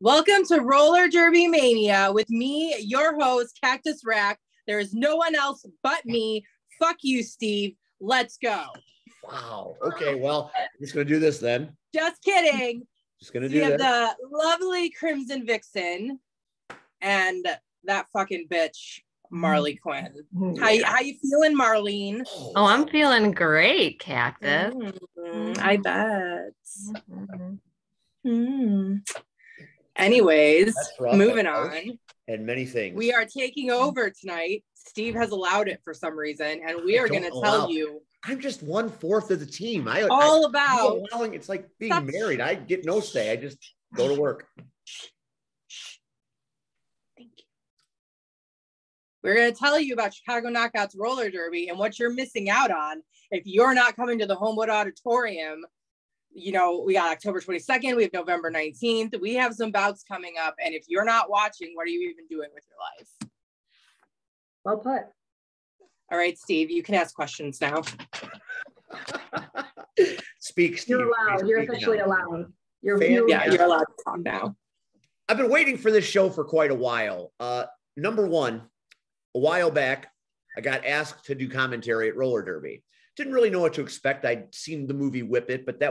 Welcome to Roller Derby Mania with me, your host, Cactus Rack. There is no one else but me. Fuck you, Steve. Let's go. Wow. Okay, well, I'm just going to do this then. Just kidding. Just going to We do have this. the lovely Crimson Vixen and that fucking bitch, Marley Quinn. How you feeling, Marlene? Oh, I'm feeling great, Cactus. I bet. Anyways, moving on. And many things. We are taking over tonight. Steve has allowed it for some reason, and we are going to tell you. I'm just 1/4 of the team. It's like being married. I get no say. I just go to work. Thank you. We're going to tell you about Chicago Knockouts Roller Derby and what you're missing out on if you're not coming to the Homewood Auditorium. You know, we got October 22nd. We have November 19th. We have some bouts coming up. And if you're not watching, what are you even doing with your life? Well put. All right, Steve, you can ask questions now. Speak, Steve. You're allowed. You're officially allowed. You're allowed to talk now. I've been waiting for this show for quite a while. Number one, a while back, I got asked to do commentary at Roller Derby. Didn't really know what to expect. I'd seen the movie Whip It, but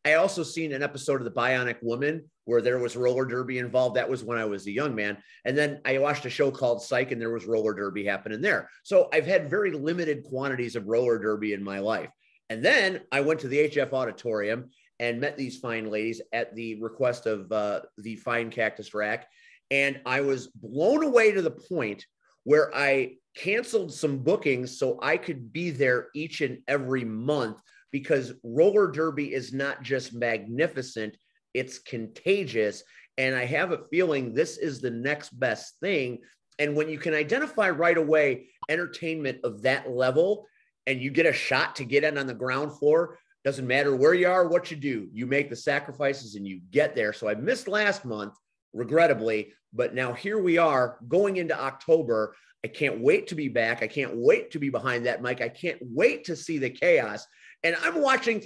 I also seen an episode of The Bionic Woman where there was roller derby involved. That was when I was a young man. And then I watched a show called Psych and there was roller derby happening there. So I've had very limited quantities of roller derby in my life. And then I went to the HF Auditorium and met these fine ladies at the request of the fine Cactus Rack. And I was blown away to the point where I canceled some bookings so I could be there each and every month, because roller derby is not just magnificent, it's contagious. And I have a feeling this is the next best thing. And when you can identify right away entertainment of that level and you get a shot to get in on the ground floor, doesn't matter where you are, what you do, you make the sacrifices and you get there. So I missed last month, regrettably, but now here we are going into October. I can't wait to be back. I can't wait to be behind that mic. I can't wait to see the chaos. And I'm watching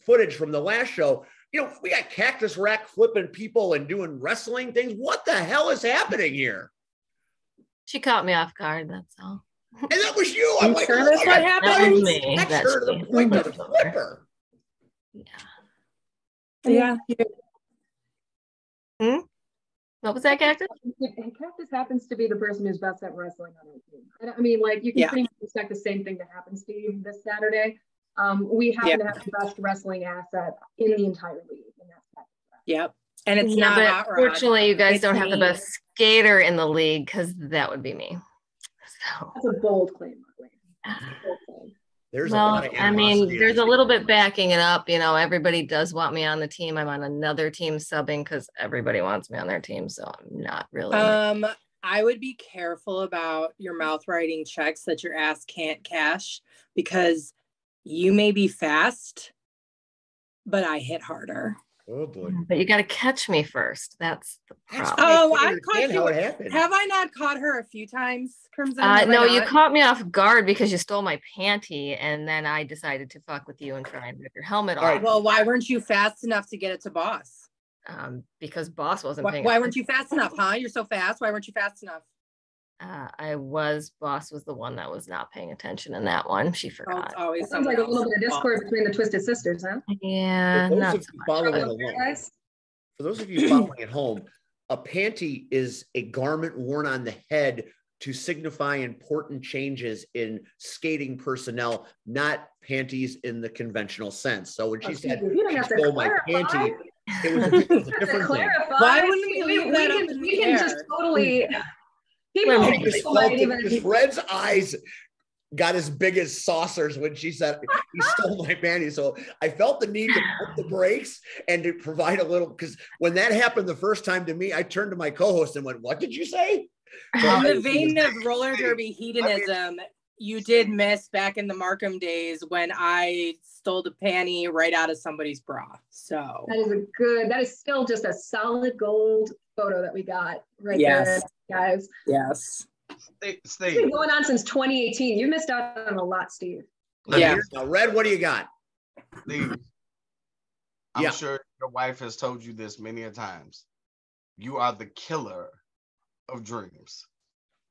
footage from the last show. You know, we got Cactus Rack flipping people and doing wrestling things. What the hell is happening here? She caught me off guard, that's all. And that was you. I'm like, sure that's what happened? That was me. That's her to the point of the flipper. Yeah. What was that, Cactus? Cactus happens to be the person who's best at wrestling on our team. I mean, like, you can pretty much expect the same thing to happen, Steve, this Saturday. We happen to have the best wrestling asset in the entire league. And that's Yep. And it's not hot rod. Fortunately, you guys don't have the best skater in the league, because that would be me. So that's a bold claim, Marley. There's a lot of animosity. There's a little bit backing it up. You know, everybody does want me on the team. I'm on another team subbing because everybody wants me on their team. So I'm not really. I would be careful about your mouth writing checks that your ass can't cash, because you may be fast, but I hit harder. Oh boy! But you got to catch me first. That's the problem. I've caught you. Have I not caught her a few times, Crimson? No, you caught me off guard because you stole my panty, and then I decided to fuck with you and try and rip your helmet off. All right. Well, why weren't you fast enough to get it to Boss? Because Boss wasn't paying. Why weren't you fast enough, huh? You're so fast. Why weren't you fast enough? Boss was the one that was not paying attention in that one. She forgot. Oh, it's always sounds like a little bit of discord between the Twisted Sisters, huh? Yeah. For those of you following at home, a panty is a garment worn on the head to signify important changes in skating personnel, not panties in the conventional sense. So when she said she stole my panty, it was a different thing. Why wouldn't we leave that up in the air? Just totally. Fred's eyes got as big as saucers when she said he stole my panties. So I felt the need to put the brakes and to provide a little, because when that happened the first time to me, I turned to my co-host and went, "What did you say?" In the vein of roller derby hedonism, you did miss back in the Markham days when I stole the panty right out of somebody's bra. So that is still just a solid gold photo that we got right there, guys. Yes. It's been going on since 2018. You missed out on a lot, Steve. Yeah. Now, Red, what do you got? Steve, I'm sure your wife has told you this many a times. You are the killer of dreams.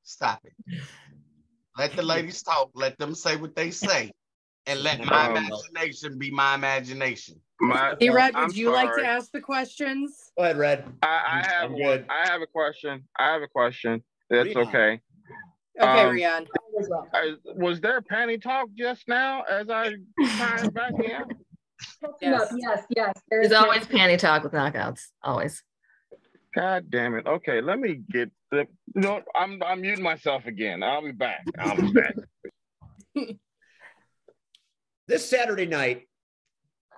Stop it. Let the ladies talk. Let them say what they say. And let my imagination be my imagination. Hey, Red, would I'm you like to sorry. ask the questions? Go ahead, Red. I have one. good. I have a question. That's Rian. okay. Okay, Rian. Was there panty talk just now as I signed back in? Yes. There's always panty talk with knockouts. Always. God damn it. Okay, let me get the. No, I'm muting myself again. I'll be back. This Saturday night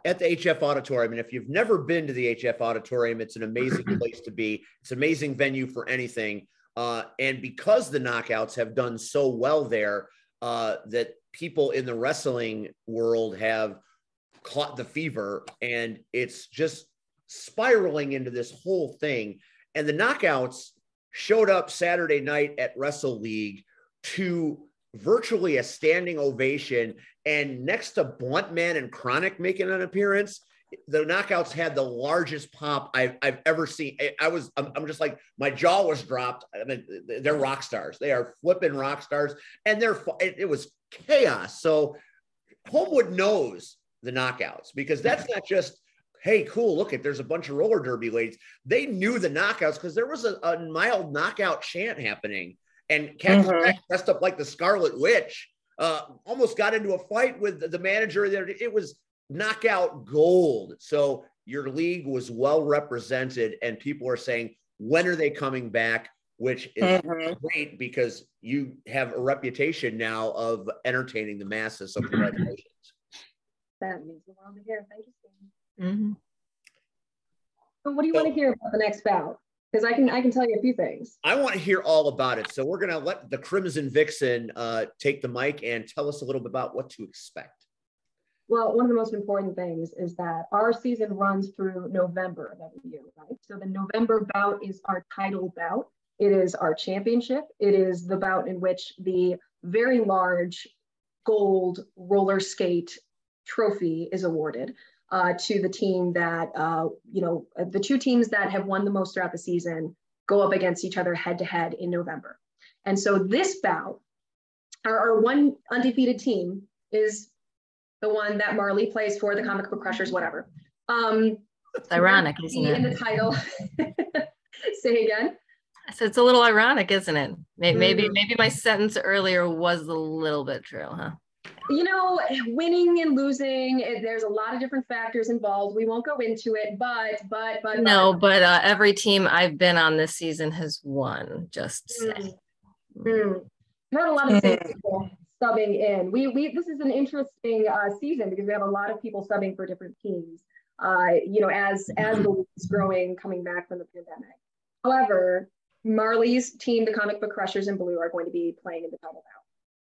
at the HF Auditorium, and if you've never been to the HF Auditorium, it's an amazing place to be. It's an amazing venue for anything. And because the knockouts have done so well there, that people in the wrestling world have caught the fever, and it's just spiraling into this whole thing. And the knockouts showed up Saturday night at Wrestle League to virtually a standing ovation. And next to Blunt Man and Chronic making an appearance, the knockouts had the largest pop I've ever seen. I'm just like, my jaw was dropped. I mean, they're rock stars. They are flipping rock stars, and it was chaos. So Homewood knows the knockouts, because that's not just, hey, cool, look at, there's a bunch of roller derby ladies. They knew the knockouts because there was a mild knockout chant happening. And Cactus Jack dressed up like the Scarlet Witch, almost got into a fight with the manager there. It was knockout gold. So your league was well represented, and people are saying, when are they coming back? Which is great, because you have a reputation now of entertaining the masses. So congratulations. That means the world to hear. Thank you, Steve. So what do you want to hear about the next bout? Because I can tell you a few things. I want to hear all about it. So we're going to let the Crimson Vixen take the mic and tell us a little bit about what to expect. Well, one of the most important things is that our season runs through November of every year, right? So the November bout is our title bout. It is our championship. It is the bout in which the very large gold roller skate trophy is awarded to the team that, the two teams that have won the most throughout the season go up against each other head to head in November. And so this bout, our one undefeated team is the one that Marley plays for, the Comic Book Crushers, whatever. It's ironic, isn't it? In the title. Say again. So it's a little ironic, isn't it? Maybe my sentence earlier was a little bit true, huh? You know, winning and losing, there's a lot of different factors involved. We won't go into it, but every team I've been on this season has won, just say. I've had a lot of people subbing in. This is an interesting season, because we have a lot of people subbing for different teams, as the league is growing, coming back from the pandemic. However, Marley's team, the Comic Book Crushers in blue, are going to be playing in the title bout.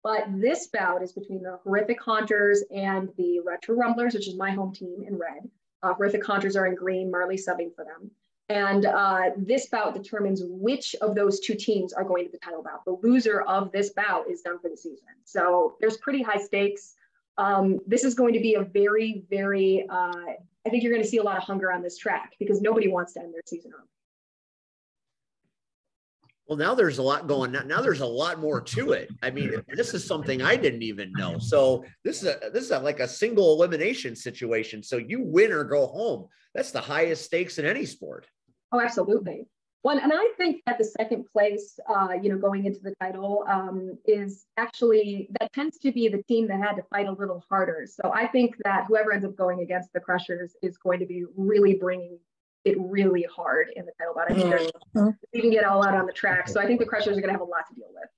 But this bout is between the Horrific Haunters and the Retro Rumblers, which is my home team, in red. Horrific Haunters are in green, Marley subbing for them. And this bout determines which of those two teams are going to the title bout. The loser of this bout is done for the season. So there's pretty high stakes. This is going to be a very, very, I think you're going to see a lot of hunger on this track, because nobody wants to end their season early. Well, now there's a lot going on. Now there's a lot more to it. I mean, this is something I didn't even know. So this is like a single elimination situation. So you win or go home. That's the highest stakes in any sport. Oh, absolutely. Well, and I think that the second place, going into the title is actually, that tends to be the team that had to fight a little harder. So I think that whoever ends up going against the Crushers is going to be really bringing it really hard in the title bout. I think they're leaving it all out on the track. So I think the Crushers are going to have a lot to deal with.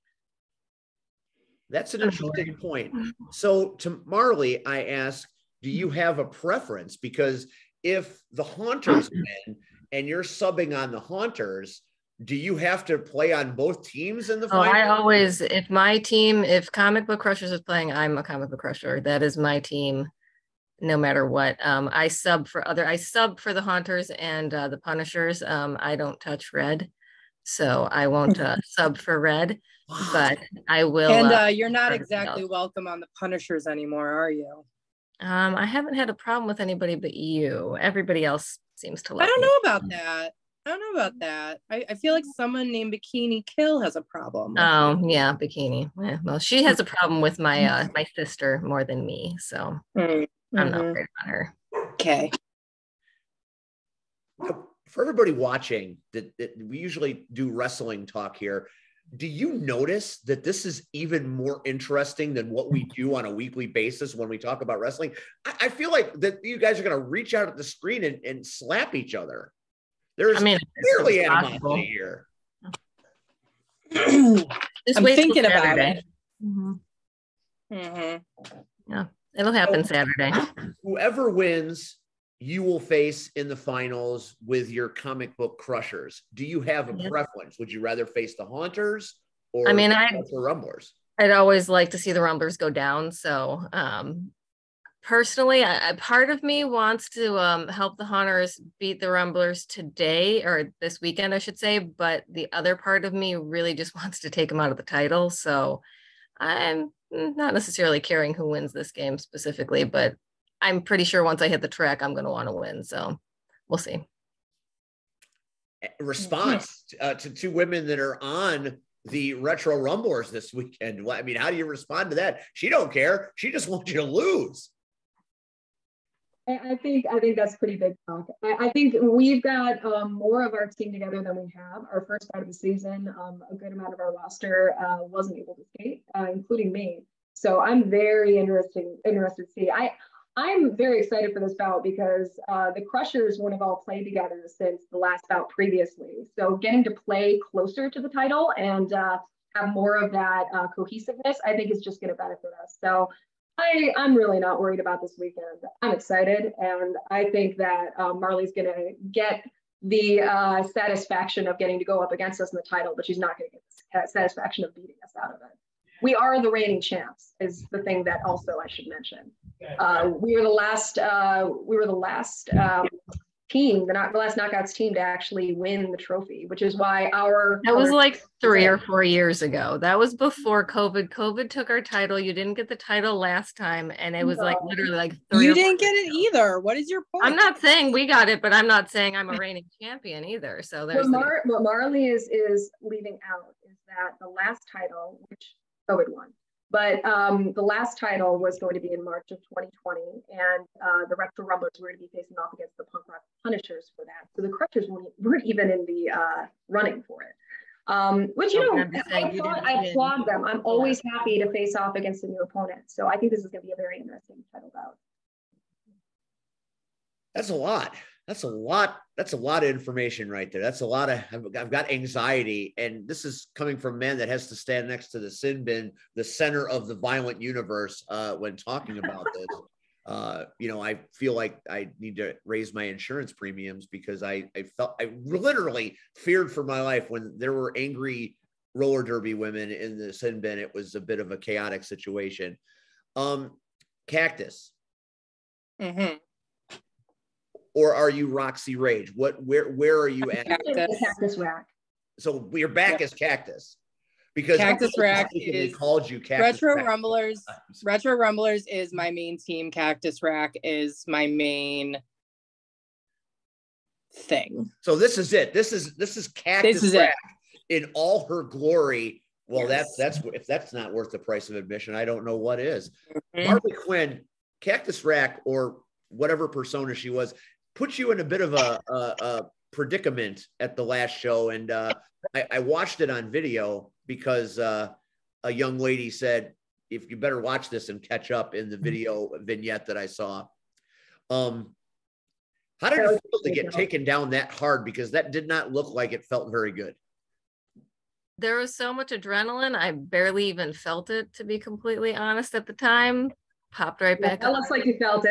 That's an interesting point. So to Marley, I ask, do you have a preference? Because if the Haunters win and you're subbing on the Haunters, do you have to play on both teams in the final? I always, if Comic Book Crushers is playing, I'm a Comic Book Crusher. That is my team, no matter what. I sub for the Haunters and the Punishers. I don't touch red, so I won't sub for red, but I will. And you're not exactly welcome on the Punishers anymore, are you? I haven't had a problem with anybody but you. Everybody else seems to love I don't me. know about that. I don't know about that. I feel like someone named Bikini Kill has a problem. Oh yeah, Bikini. Yeah, well, she has a problem with my my sister more than me, so I'm not worried about her. Okay. For everybody watching, that we usually do wrestling talk here. Do you notice that this is even more interesting than what we do on a weekly basis when we talk about wrestling? I feel like that you guys are going to reach out at the screen and slap each other. There's clearly animosity here. I'm thinking about it. Yeah, it'll happen Saturday. Whoever wins, you will face in the finals with your comic book crushers. Do you have a preference? Would you rather face the Haunters or the Rumblers? I'd always like to see the Rumblers go down. So personally, part of me wants to help the Haunters beat the Rumblers today, or this weekend, I should say. But the other part of me really just wants to take them out of the title. So I'm not necessarily caring who wins this game specifically, but I'm pretty sure once I hit the track, I'm going to want to win. So we'll see. Response to two women that are on the Retro Rumblers this weekend. I mean, how do you respond to that? She don't care. She just wants you to lose. I think that's pretty big talk. I think we've got more of our team together than we have. Our first part of the season, a good amount of our roster wasn't able to skate, including me. So I'm very interested to see. I'm very excited for this bout because the Crushers wouldn't have all played together since the last bout previously. So getting to play closer to the title and have more of that cohesiveness, I think is just going to benefit us. So I'm really not worried about this weekend. I'm excited, and I think that Marley's going to get the satisfaction of getting to go up against us in the title, but she's not going to get the satisfaction of beating us out of it. We are the reigning champs, is the thing that also I should mention. We were the last team, the last knockouts team to actually win the trophy, which is why that was like 3 or 4 years ago. That was before COVID. COVID took our title. You didn't get the title last time, and it was like literally like 3 You didn't get it either. What is your point? I'm not saying we got it, but I'm not saying I'm a reigning champion either. So there's what Marley is leaving out is that the last title, which COVID won, but the last title was going to be in March of 2020, and the Retro Rumblers were going to be facing off against the Punk Rock Punishers for that. So the Crushers weren't even in the running for it. Which, I applaud them. I'm always happy to face off against a new opponent. So I think this is going to be a very interesting title bout. That's a lot. That's a lot of information right there. That's a lot of, I've got anxiety, and this is coming from a man that has to stand next to the sin bin, the center of the violent universe, when talking about this. I feel like I need to raise my insurance premiums because I literally feared for my life when there were angry roller derby women in the sin bin. It was a bit of a chaotic situation. Cactus. Mm-hmm. Or are you Roxy Rage? Where are you at? Cactus Rack. So we're back as Cactus. Because Cactus Rack is called you Cactus Retro Rack. Rumblers. Retro Rumblers is my main team. Cactus Rack is my main thing. So this is it. This is Cactus Rack in all her glory. Well, yes. that's if that's not worth the price of admission, I don't know what is. Mm-hmm. Marley Quinn, Cactus Rack, or whatever persona she was, put you in a bit of a predicament at the last show. And I watched it on video because a young lady said, if you better watch this and catch up in the video vignette that I saw. How did it feel to get taken down that hard? Because that did not look like it felt very good. There was so much adrenaline. I barely even felt it, to be completely honest, at the time. Popped right back up. That looks like you felt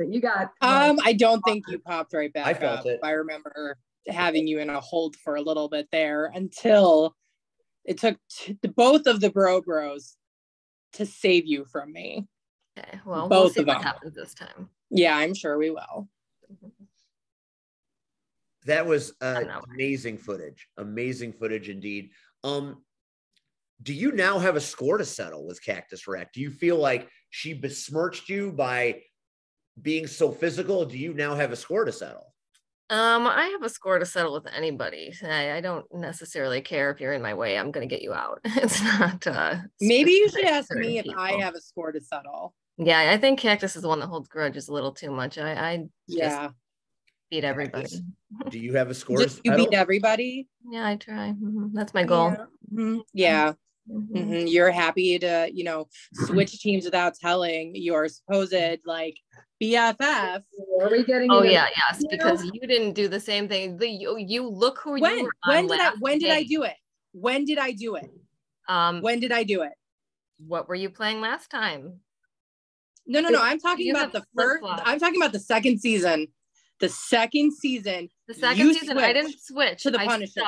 it. You got. I don't think you popped right back I felt up. it. I remember having you in a hold for a little bit there until it took both of the bros to save you from me. Okay, well, both we'll see of them. What happens this time. Yeah, I'm sure we will. That was amazing footage. Amazing footage indeed. Do you now have a score to settle with Cactus Rack? Do you feel like she besmirched you by being so physical? Do you now have a score to settle? I have a score to settle with anybody. I don't necessarily care if you're in my way. I'm going to get you out. It's not. Maybe you should ask me if I have a score to settle. Yeah, I think Cactus is the one that holds grudges a little too much. I just beat everybody. Do you have a score? Just you beat everybody? Yeah, I try. That's my goal. Yeah. Mm-hmm. Yeah. Mm-hmm. You're happy to, you know, switch teams without telling your supposed like BFF. Are we getting? Oh yeah, yes, because you didn't do the same thing. You look who you were on when did I do it? When did I do it? When did I do it? What were you playing last time? No. I'm talking about the first. I'm talking about the second season. The second season. I didn't switch to the Punishers.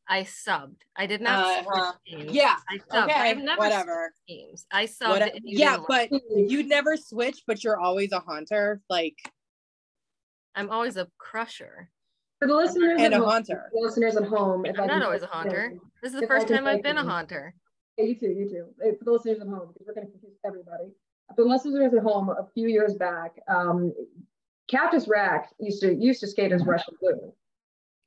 I subbed. I did not switch teams. Yeah. I subbed. Okay. I've never whatever. Teams. I subbed. But you'd never switch. But you're always a haunter. Like I'm always a crusher. For the listeners and a haunter. The listeners at home. I'm not always a haunter. This is the first time I've been a haunter. Yeah, you too. For the listeners at home, because we're going to confuse everybody. For the listeners at home, a few years back, Cactus Rack used to skate as Russian Blue,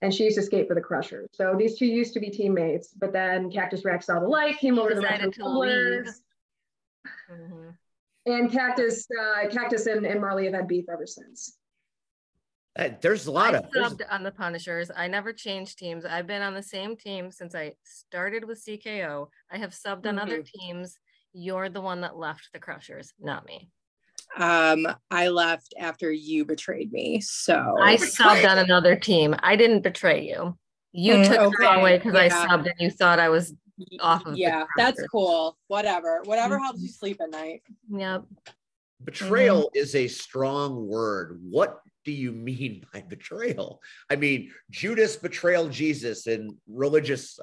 and she used to skate for the Crushers. So these two used to be teammates, but then Cactus Rack saw the light, came over to the Russian Tumblers, and Cactus and Marley have had beef ever since. There's a lot I subbed on the Punishers. I never changed teams. I've been on the same team since I started with CKO. I have subbed on other teams. You're the one that left the Crushers, not me. I left after you betrayed me, so I subbed on another team. I didn't betray you. You took it the wrong way because I subbed and you thought I was off of. Yeah, that's cool. Whatever helps you sleep at night. Yep. Betrayal is a strong word. What do you mean by betrayal? I mean, Judas betrayed Jesus in religious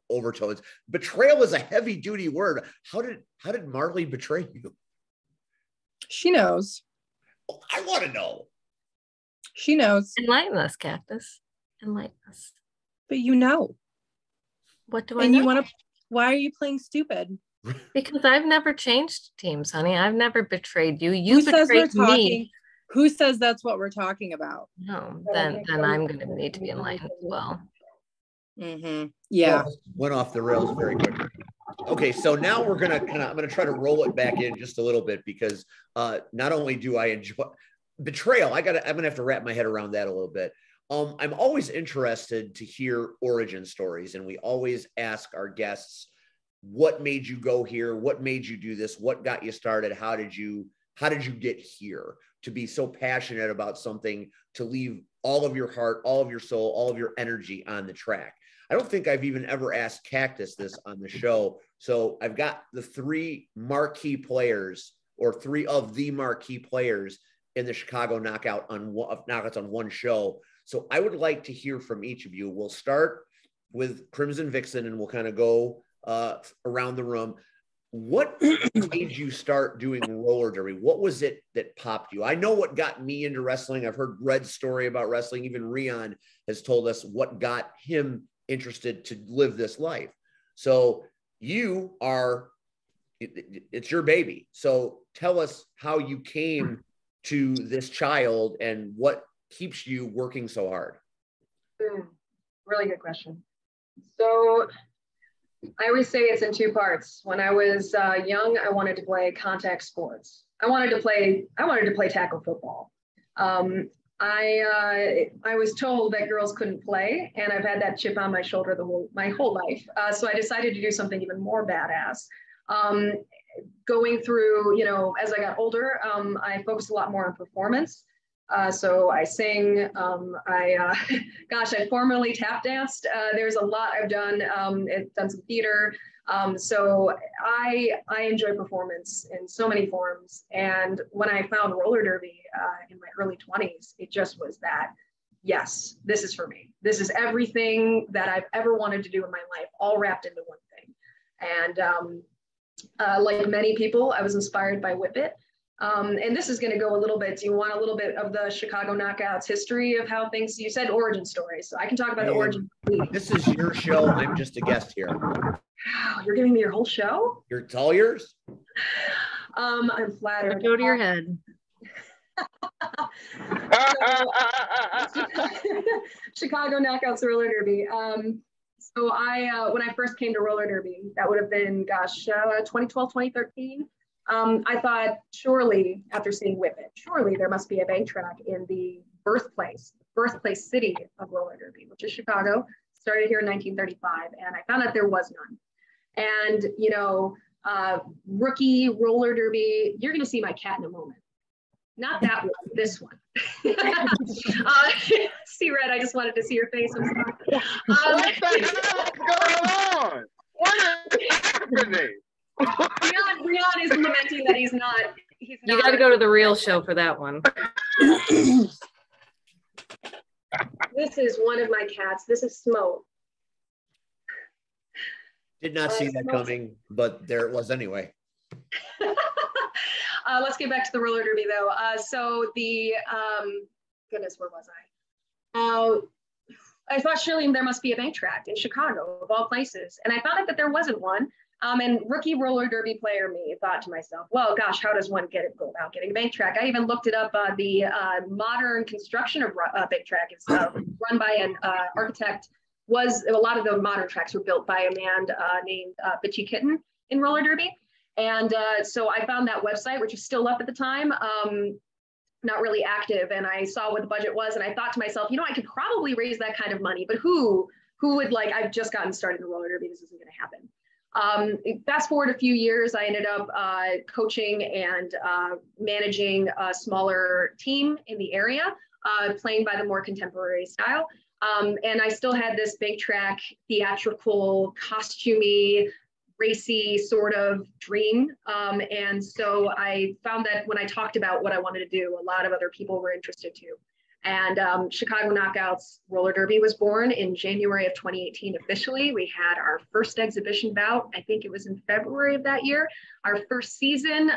overtones. Betrayal is a heavy duty word. How did Marley betray you? She knows. Oh, I want to know. She knows. Enlighten us, Cactus. Enlighten us. But you know. What do I know? You want to? Why are you playing stupid? Because I've never changed teams, honey. I've never betrayed you. You betrayed me. Who says that's what we're talking about? No, then I'm going to need to be enlightened as well. Yeah. Well, went off the rails very quickly. Okay, so now we're gonna I'm gonna try to roll it back in just a little bit because not only do I enjoy betrayal, I'm gonna have to wrap my head around that a little bit. I'm always interested to hear origin stories, and we always ask our guests, what made you go here? What made you do this? What got you started? How did you get here to be so passionate about something, to leave all of your heart, all of your soul, all of your energy on the track? I don't think I've even ever asked Cactus this on the show. So I've got the three marquee players, or three of the marquee players in the Chicago Knockouts on one show. So I would like to hear from each of you. We'll start with Crimson Vixen and we'll kind of go around the room. What made you start doing roller derby? What was it that popped you? I know what got me into wrestling. I've heard Red's story about wrestling. Even Rion has told us what got him interested to live this life. So it's your baby. So tell us how you came to this child and what keeps you working so hard. Really good question. So I always say it's in two parts. When I was young, I wanted to play contact sports. I wanted to play tackle football. I was told that girls couldn't play, and I've had that chip on my shoulder my whole life. So I decided to do something even more badass. Going through, as I got older, I focused a lot more on performance. So I sing, I formerly tap danced. There's a lot I've done, done some theater. So I enjoy performance in so many forms. And when I found roller derby in my early 20s, it just was that, yes, this is for me. This is everything that I've ever wanted to do in my life, all wrapped into one thing. And like many people, I was inspired by Whip It. And this is going to go a little bit. Do you want a little bit of the Chicago Knockouts history of how things, you said origin stories, so I can talk about the origin. This is your show. I'm just a guest here. Wow, you're giving me your whole show? It's all yours. I'm flattered. Go to your head. Chicago Knockouts Roller Derby. So when I first came to roller derby, that would have been, 2012, 2013. I thought, surely, after seeing Whip It, surely there must be a bank track in the birthplace city of roller derby, which is Chicago. Started here in 1935, and I found out there was none. And, rookie roller derby, you're going to see my cat in a moment. Not that one, this one. See, Red, I just wanted to see your face. I'm sorry. What the hell is going on? What is happening? Rion is lamenting that he's not. You got to go to the real show for that one. This is one of my cats. This is Smoke. Did not see that coming, but there it was anyway. Let's get back to the roller derby though. So the, goodness, where was I? I thought surely there must be a bank track in Chicago of all places. And I found out that there wasn't one. And rookie roller derby player me thought to myself, well, gosh, how does one go about getting a bank track? I even looked it up. The modern construction of bank track is run by an architect. A lot of the modern tracks were built by a man named Bitchy Kitten in roller derby. And so I found that website, which was still up at the time, not really active. And I saw what the budget was. And I thought to myself, I could probably raise that kind of money, but who would I've just gotten started in roller derby. This isn't going to happen. Fast forward a few years, I ended up coaching and managing a smaller team in the area, playing by the more contemporary style. And I still had this big track, theatrical, costumey, racy sort of dream. And so I found that when I talked about what I wanted to do, a lot of other people were interested too. And Chicago Knockouts Roller Derby was born in January of 2018 officially. We had our first exhibition bout, I think it was in February of that year. Our first season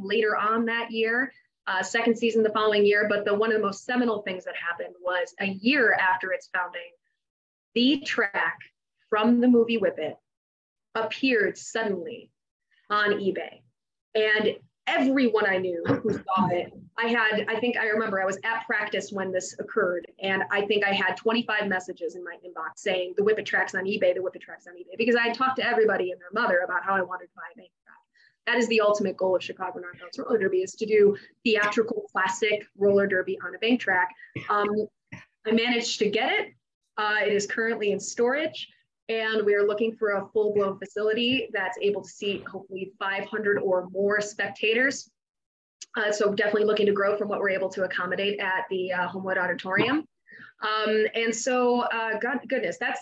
later on that year, second season the following year. But one of the most seminal things that happened was a year after its founding, the track from the movie Whip It appeared suddenly on eBay. And everyone I knew who saw it, I remember I was at practice when this occurred, and I think I had 25 messages in my inbox saying the Whip It track's on eBay, the Whip It track's on eBay, because I had talked to everybody and their mother about how I wanted to buy a bank track. That is the ultimate goal of Chicago Knockouts Roller Derby, is to do theatrical classic roller derby on a bank track. I managed to get it. It is currently in storage. And we are looking for a full-blown facility that's able to seat hopefully 500 or more spectators. So definitely looking to grow from what we're able to accommodate at the Homewood Auditorium. And so, goodness, that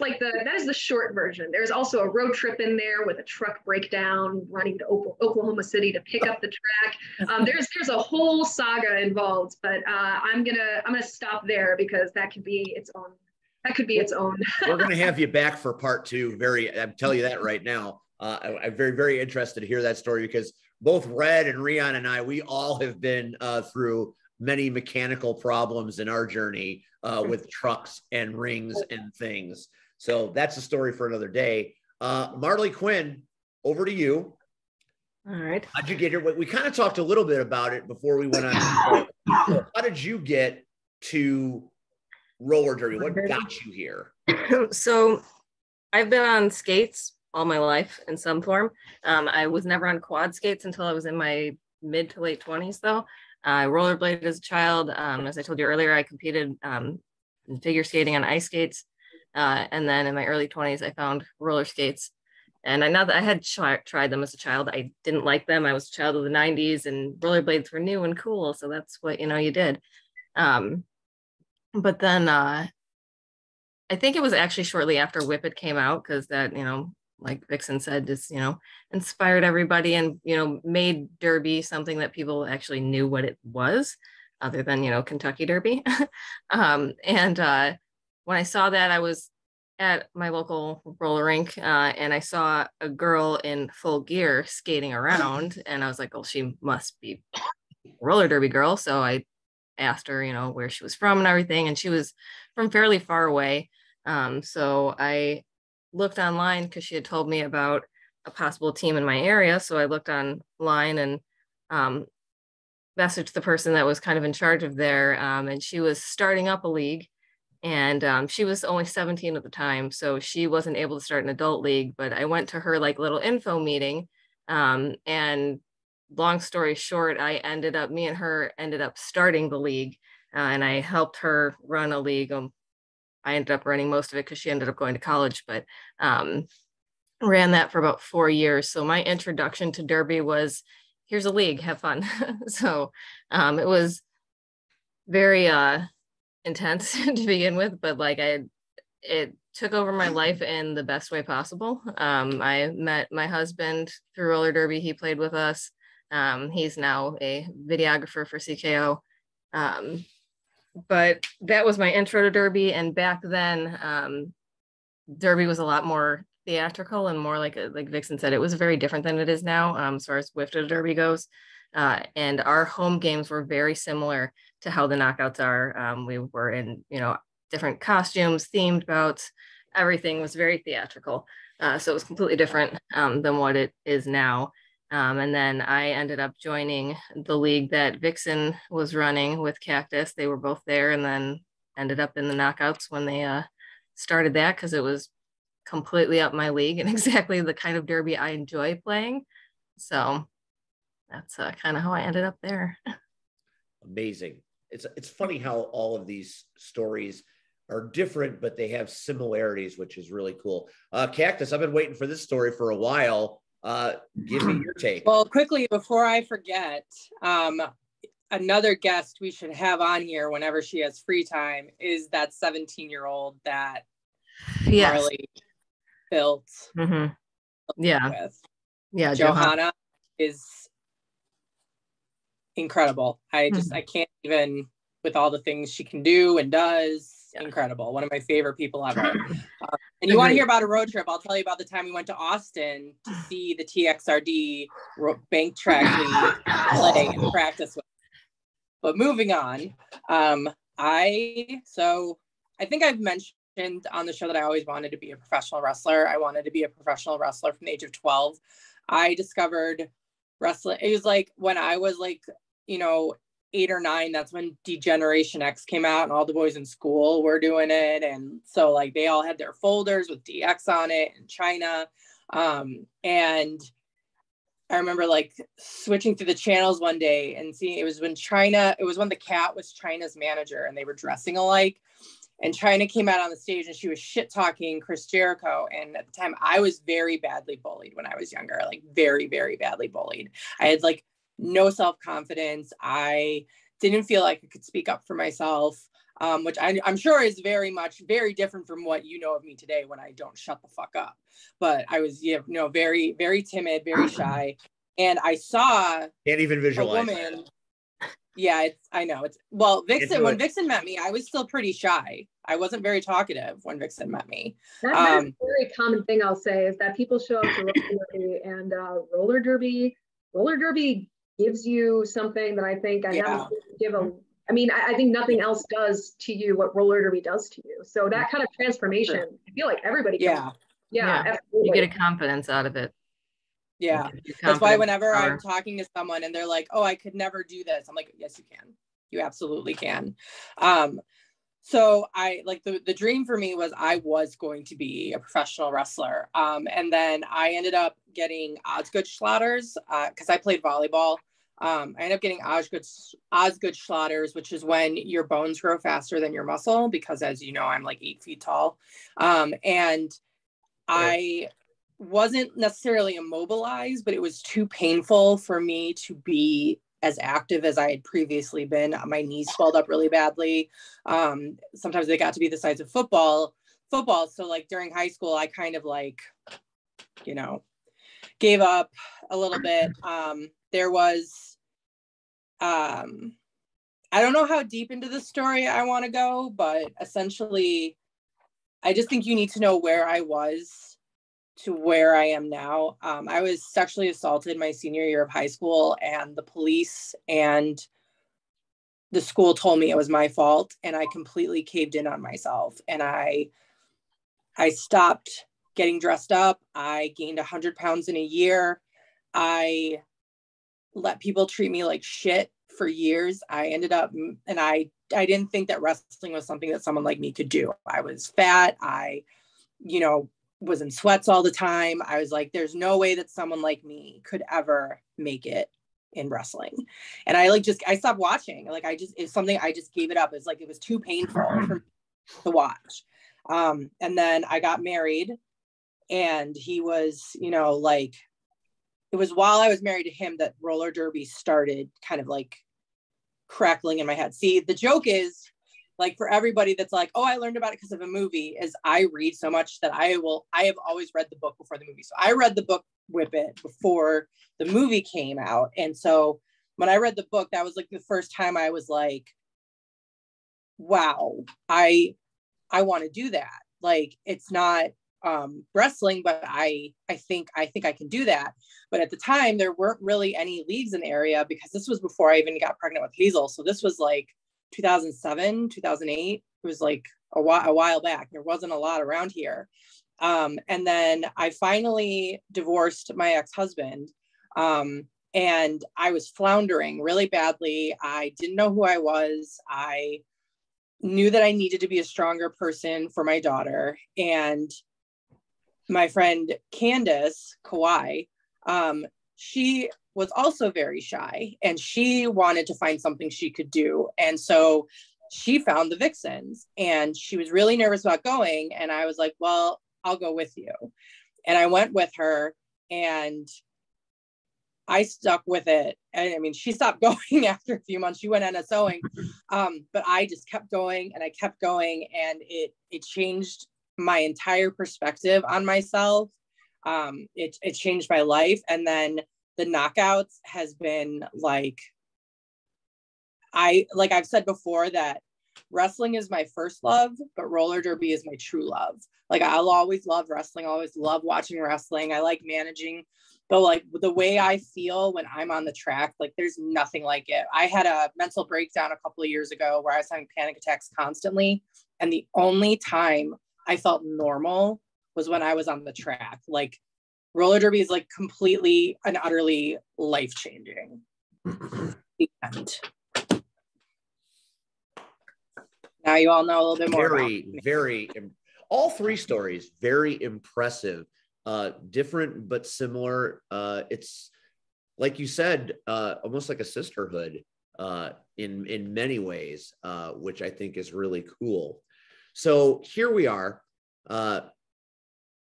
is the short version. There's also a road trip in there with a truck breakdown, running to Oklahoma City to pick up the track. There's a whole saga involved, but I'm gonna stop there because that could be its own. We're going to have you back for part two. I'm telling you that right now. I'm very, very interested to hear that story because both Red and Rion and I, we all have been through many mechanical problems in our journey with trucks and rings and things. So that's a story for another day. Marley, Quinn, over to you. All right. How'd you get here? We kind of talked a little bit about it before we went on. How did you get to roller derby? What got you here? So I've been on skates all my life in some form. I was never on quad skates until I was in my mid to late 20s though. I rollerbladed as a child. As I told you earlier, I competed in figure skating on ice skates. And then in my early 20s, I found roller skates. And I know that I had tried them as a child. I didn't like them. I was a child of the 90s and rollerblades were new and cool. So that's what, you did. But then I think it was actually shortly after Whip It came out because that, like Vixen said, just, inspired everybody and, made Derby something that people actually knew what it was other than, Kentucky Derby. And when I saw that, I was at my local roller rink and I saw a girl in full gear skating around and I was like, oh, she must be a roller derby girl. So I asked her, where she was from and everything. And she was from fairly far away. So I looked online because she had told me about a possible team in my area. So I looked online and messaged the person that was kind of in charge of there. And she was starting up a league And she was only 17 at the time, so she wasn't able to start an adult league, but I went to her like little info meeting. And long story short, me and her ended up starting the league, and I helped her run a league. I ended up running most of it because she ended up going to college, but ran that for about 4 years. So my introduction to Derby was, here's a league, have fun. So it was very intense to begin with, but like it took over my life in the best way possible. I met my husband through roller derby. He played with us. He's now a videographer for CKO. But that was my intro to derby. And back then, derby was a lot more theatrical and more like Vixen said, it was very different than it is now, as far as WIFTA derby goes. And our home games were very similar to how the knockouts are. We were in, different costumes, themed bouts. Everything was very theatrical. So it was completely different than what it is now. And then I ended up joining the league that Vixen was running with Cactus. They were both there, and then ended up in the knockouts when they started that, because it was completely up my league and exactly the kind of derby I enjoy playing. So that's kind of how I ended up there. Amazing. It's funny how all of these stories are different, but they have similarities, which is really cool. Cactus, I've been waiting for this story for a while. Give me your take. Well, quickly before I forget, another guest we should have on here whenever she has free time is that 17-year-old that Marley built. Mm-hmm. Yeah. With. Yeah. Johanna is incredible. I can't even, with all the things she can do and does. Incredible. One of my favorite people ever. And you want to hear about a road trip? I'll tell you about the time we went to Austin to see the TXRD bank track league play and practice with. But moving on, I think I've mentioned on the show that I always wanted to be a professional wrestler. I wanted to be a professional wrestler from the age of 12. I discovered wrestling. It was like when I was 8 or 9, that's when D-Generation X came out and all the boys in school were doing it. And so like they all had their folders with DX on it and China. And I remember like switching through the channels one day and seeing it was when the Cat was China's manager and they were dressing alike. And China came out on the stage and she was shit talking Chris Jericho. And at the time I was very badly bullied when I was younger, like very, very badly bullied. I had like no self-confidence. I didn't feel like I could speak up for myself, which I'm sure is very different from what you know of me today when I don't shut the fuck up. But I was, very, very timid, very shy. And I saw can't even visualize a woman. Yeah, I know. When Vixen met me, I was still pretty shy. I wasn't very talkative when Vixen met me. That's a very common thing I'll say is that people show up to roller derby and roller derby gives you something that I think I think nothing else does to you what roller derby does to you. So that kind of transformation, I feel like everybody can. Yeah, absolutely. You get a confidence out of it. Yeah. That's why whenever I'm talking to someone and they're like, oh, I could never do this. I'm like, yes, you can. You absolutely can. So I like the dream for me was I was going to be a professional wrestler. And then I ended up getting Osgood-Schlatter's because I played volleyball. I ended up getting Osgood-Schlatter's, which is when your bones grow faster than your muscle, because as you know, I'm like 8 feet tall. And I wasn't necessarily immobilized, but it was too painful for me to be as active as I had previously been. My knees swelled up really badly. Sometimes they got to be the size of football. So like during high school, I kind of like, gave up a little bit. There was, I don't know how deep into the story I want to go, but essentially, I just think you need to know where I was to where I am now. I was sexually assaulted my senior year of high school, and the police and the school told me it was my fault, and I completely caved in on myself. And I stopped getting dressed up. I gained 100 pounds in a year. I let people treat me like shit for years. I ended up, and I didn't think that wrestling was something that someone like me could do. I was fat. I, you know, was in sweats all the time. I was like, there's no way that someone like me could ever make it in wrestling. And I stopped watching. Like, it's something I just gave it up. It's like, it was too painful for me to watch. And then I got married, and he was, you know, like, it was while I was married to him that roller derby started kind of like crackling in my head. See, the joke is, like, for everybody that's like, oh, I learned about it because of a movie, is I read so much that I have always read the book before the movie. So I read the book Whip It before the movie came out. And so when I read the book, that was like the first time I was like, wow, I want to do that. Like, it's not wrestling, but I think I can do that. But at the time, there weren't really any leagues in the area, because this was before I even got pregnant with Hazel. So this was like 2007, 2008. It was like a while back. There wasn't a lot around here. And then I finally divorced my ex-husband. And I was floundering really badly. I didn't know who I was. I knew that I needed to be a stronger person for my daughter. And my friend Candace Kawai, she was also very shy, and she wanted to find something she could do. And so she found the Vixens, and she was really nervous about going. And I was like, well, I'll go with you. And I went with her, and I stuck with it. And I mean, she stopped going after a few months. She went NSOing, but I just kept going, and I kept going, and it changed my entire perspective on myself. It changed my life. And then the knockouts has been like, I've said before that wrestling is my first love, but roller derby is my true love. Like, I'll always love wrestling. I always love watching wrestling. I like managing, but like the way I feel when I'm on the track, like, there's nothing like it. I had a mental breakdown a couple of years ago where I was having panic attacks constantly. And the only time I felt normal was when I was on the track. Like, roller derby is like completely and utterly life-changing. The end. Now you all know a little bit more. Very, all three stories, very impressive, different but similar. It's like you said, almost like a sisterhood in many ways, which I think is really cool. So here we are.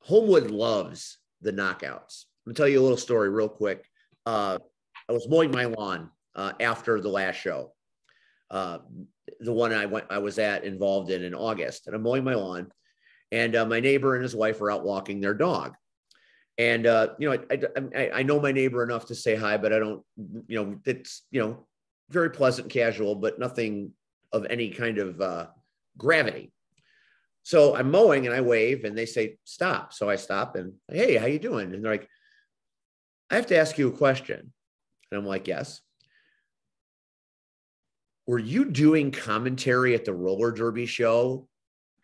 Homewood loves the knockouts. I'm gonna tell you a little story real quick. I was mowing my lawn after the last show, the one I was involved in August, and I'm mowing my lawn, and my neighbor and his wife are out walking their dog. And you know, I know my neighbor enough to say hi, but I don't, you know, it's, you know, very pleasant, casual, but nothing of any kind of gravity. So I'm mowing and I wave and they say, stop. So I stop and, hey, how you doing? And they're like, I have to ask you a question. And I'm like, yes. Were you doing commentary at the roller derby show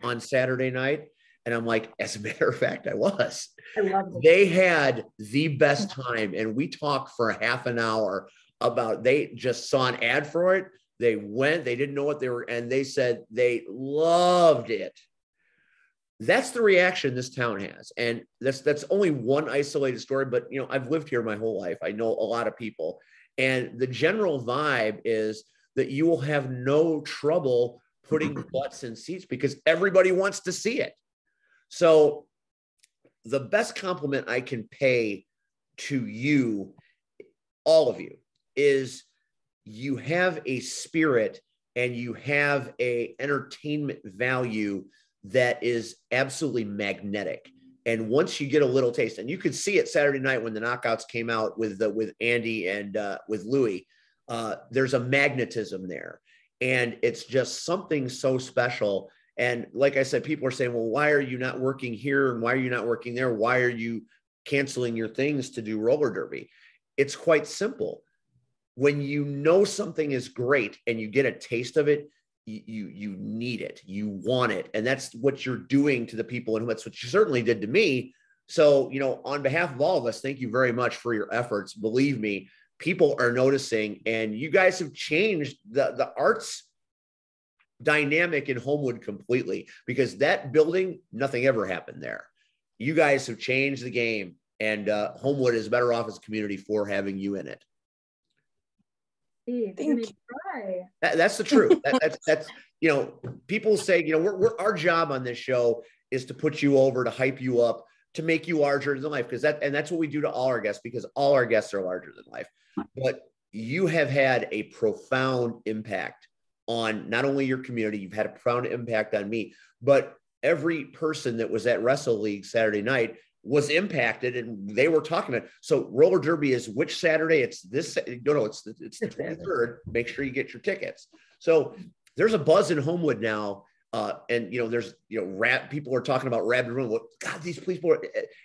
on Saturday night? And I'm like, as a matter of fact, I was. I love it. They had the best time. And we talked for a half an hour about, they just saw an ad for it. They went, they didn't know what they were, and they said they loved it. That's the reaction this town has. And that's only one isolated story, but you know, I've lived here my whole life. I know a lot of people, and the general vibe is that you will have no trouble putting butts in seats because everybody wants to see it. So the best compliment I can pay to you, all of you, is you have a spirit and you have a entertainment value that is absolutely magnetic. And once you get a little taste, and you could see it Saturday night when the knockouts came out with Andy and with Louie, there's a magnetism there, and it's just something so special. And like I said, people are saying, well, why are you not working here? And why are you not working there? Why are you canceling your things to do roller derby? It's quite simple. When you know something is great and you get a taste of it, you need it, you want it. And that's what you're doing to the people. And that's what you certainly did to me. So, you know, on behalf of all of us, thank you very much for your efforts. Believe me, people are noticing, and you guys have changed the arts dynamic in Homewood completely, because that building, nothing ever happened there. You guys have changed the game, and Homewood is better off as a community for having you in it. That's the truth. That's you know, people say, you know, we're our job on this show is to put you over, to hype you up, to make you larger than life, because that's what we do to all our guests, because all our guests are larger than life. But you have had a profound impact on not only your community, you've had a profound impact on me, but every person that was at Wrestle League Saturday night was impacted, and they were talking about it. So roller derby is which Saturday? It's this. No, it's the 23rd. Make sure you get your tickets. So there's a buzz in Homewood now. And you know, there's, you know, people are talking about Rabid Room. God, these people are,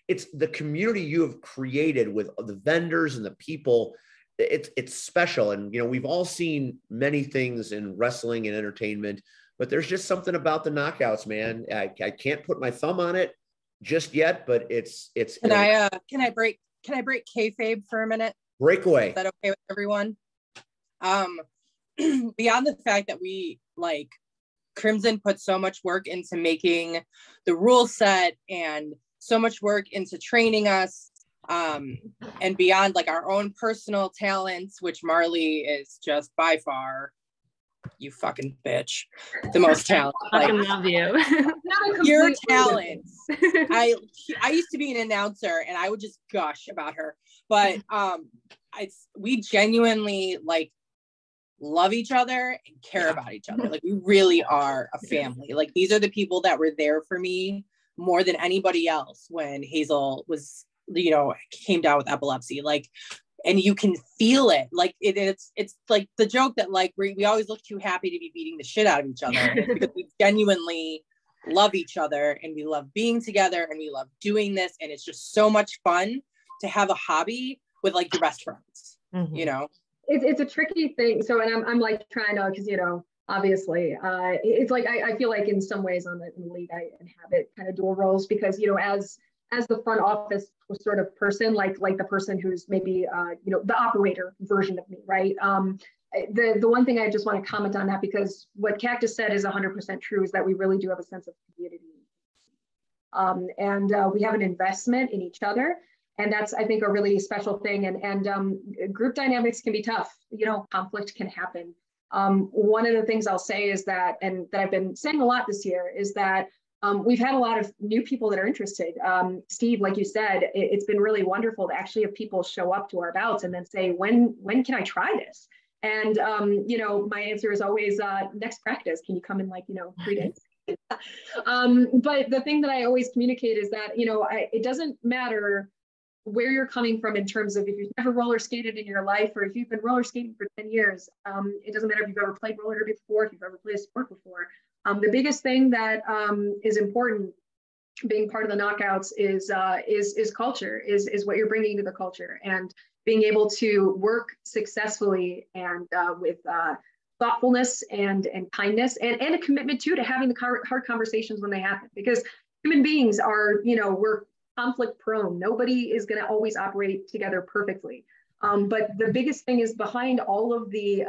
it's the community you have created with the vendors and the people. It's special. And, you know, we've all seen many things in wrestling and entertainment, but there's just something about the knockouts, man. I can't put my thumb on it just yet, but it's. Can I break kayfabe for a minute? Break away. Is that okay with everyone? Beyond the fact that we like Crimson put so much work into making the rule set and so much work into training us, and beyond like our own personal talents, which Marley is just by far, you fucking bitch, the most talented. I love you. Your talents. I used to be an announcer and I would just gush about her, but we genuinely like love each other and care about each other. Like, we really are a family. Like, these are the people that were there for me more than anybody else when Hazel was, you know, came down with epilepsy. Like, and you can feel it. Like, it's like the joke that like we always look too happy to be beating the shit out of each other. And it's because we genuinely love each other and we love being together and we love doing this. And it's just so much fun to have a hobby with like your best friends, you know? It's a tricky thing. So, and I'm like trying to, because, you know, obviously, it's like, I feel like in some ways in the league, I inhabit kind of dual roles, because, you know, as the front office sort of person, like the person who's maybe, you know, the operator version of me, right? The one thing I just want to comment on that, because what Cactus said is 100% true, is that we really do have a sense of community. And we have an investment in each other. And that's, I think, a really special thing. And group dynamics can be tough. You know, conflict can happen. One of the things I'll say is that, and that I've been saying a lot this year, is that we've had a lot of new people that are interested. Steve, like you said, it's been really wonderful to actually have people show up to our bouts and then say, when can I try this? And, you know, my answer is always next practice. Can you come in like, you know, 3 days? But the thing that I always communicate is that, you know, it doesn't matter where you're coming from in terms of if you've never roller skated in your life, or if you've been roller skating for 10 years, it doesn't matter if you've ever played roller derby before, if you've ever played a sport before. The biggest thing that is important being part of the knockouts is culture, is what you're bringing to the culture, and being able to work successfully and with thoughtfulness and kindness and a commitment to having the hard conversations when they happen, because human beings are, you know, we're conflict prone. Nobody is going to always operate together perfectly. But the biggest thing is behind all of the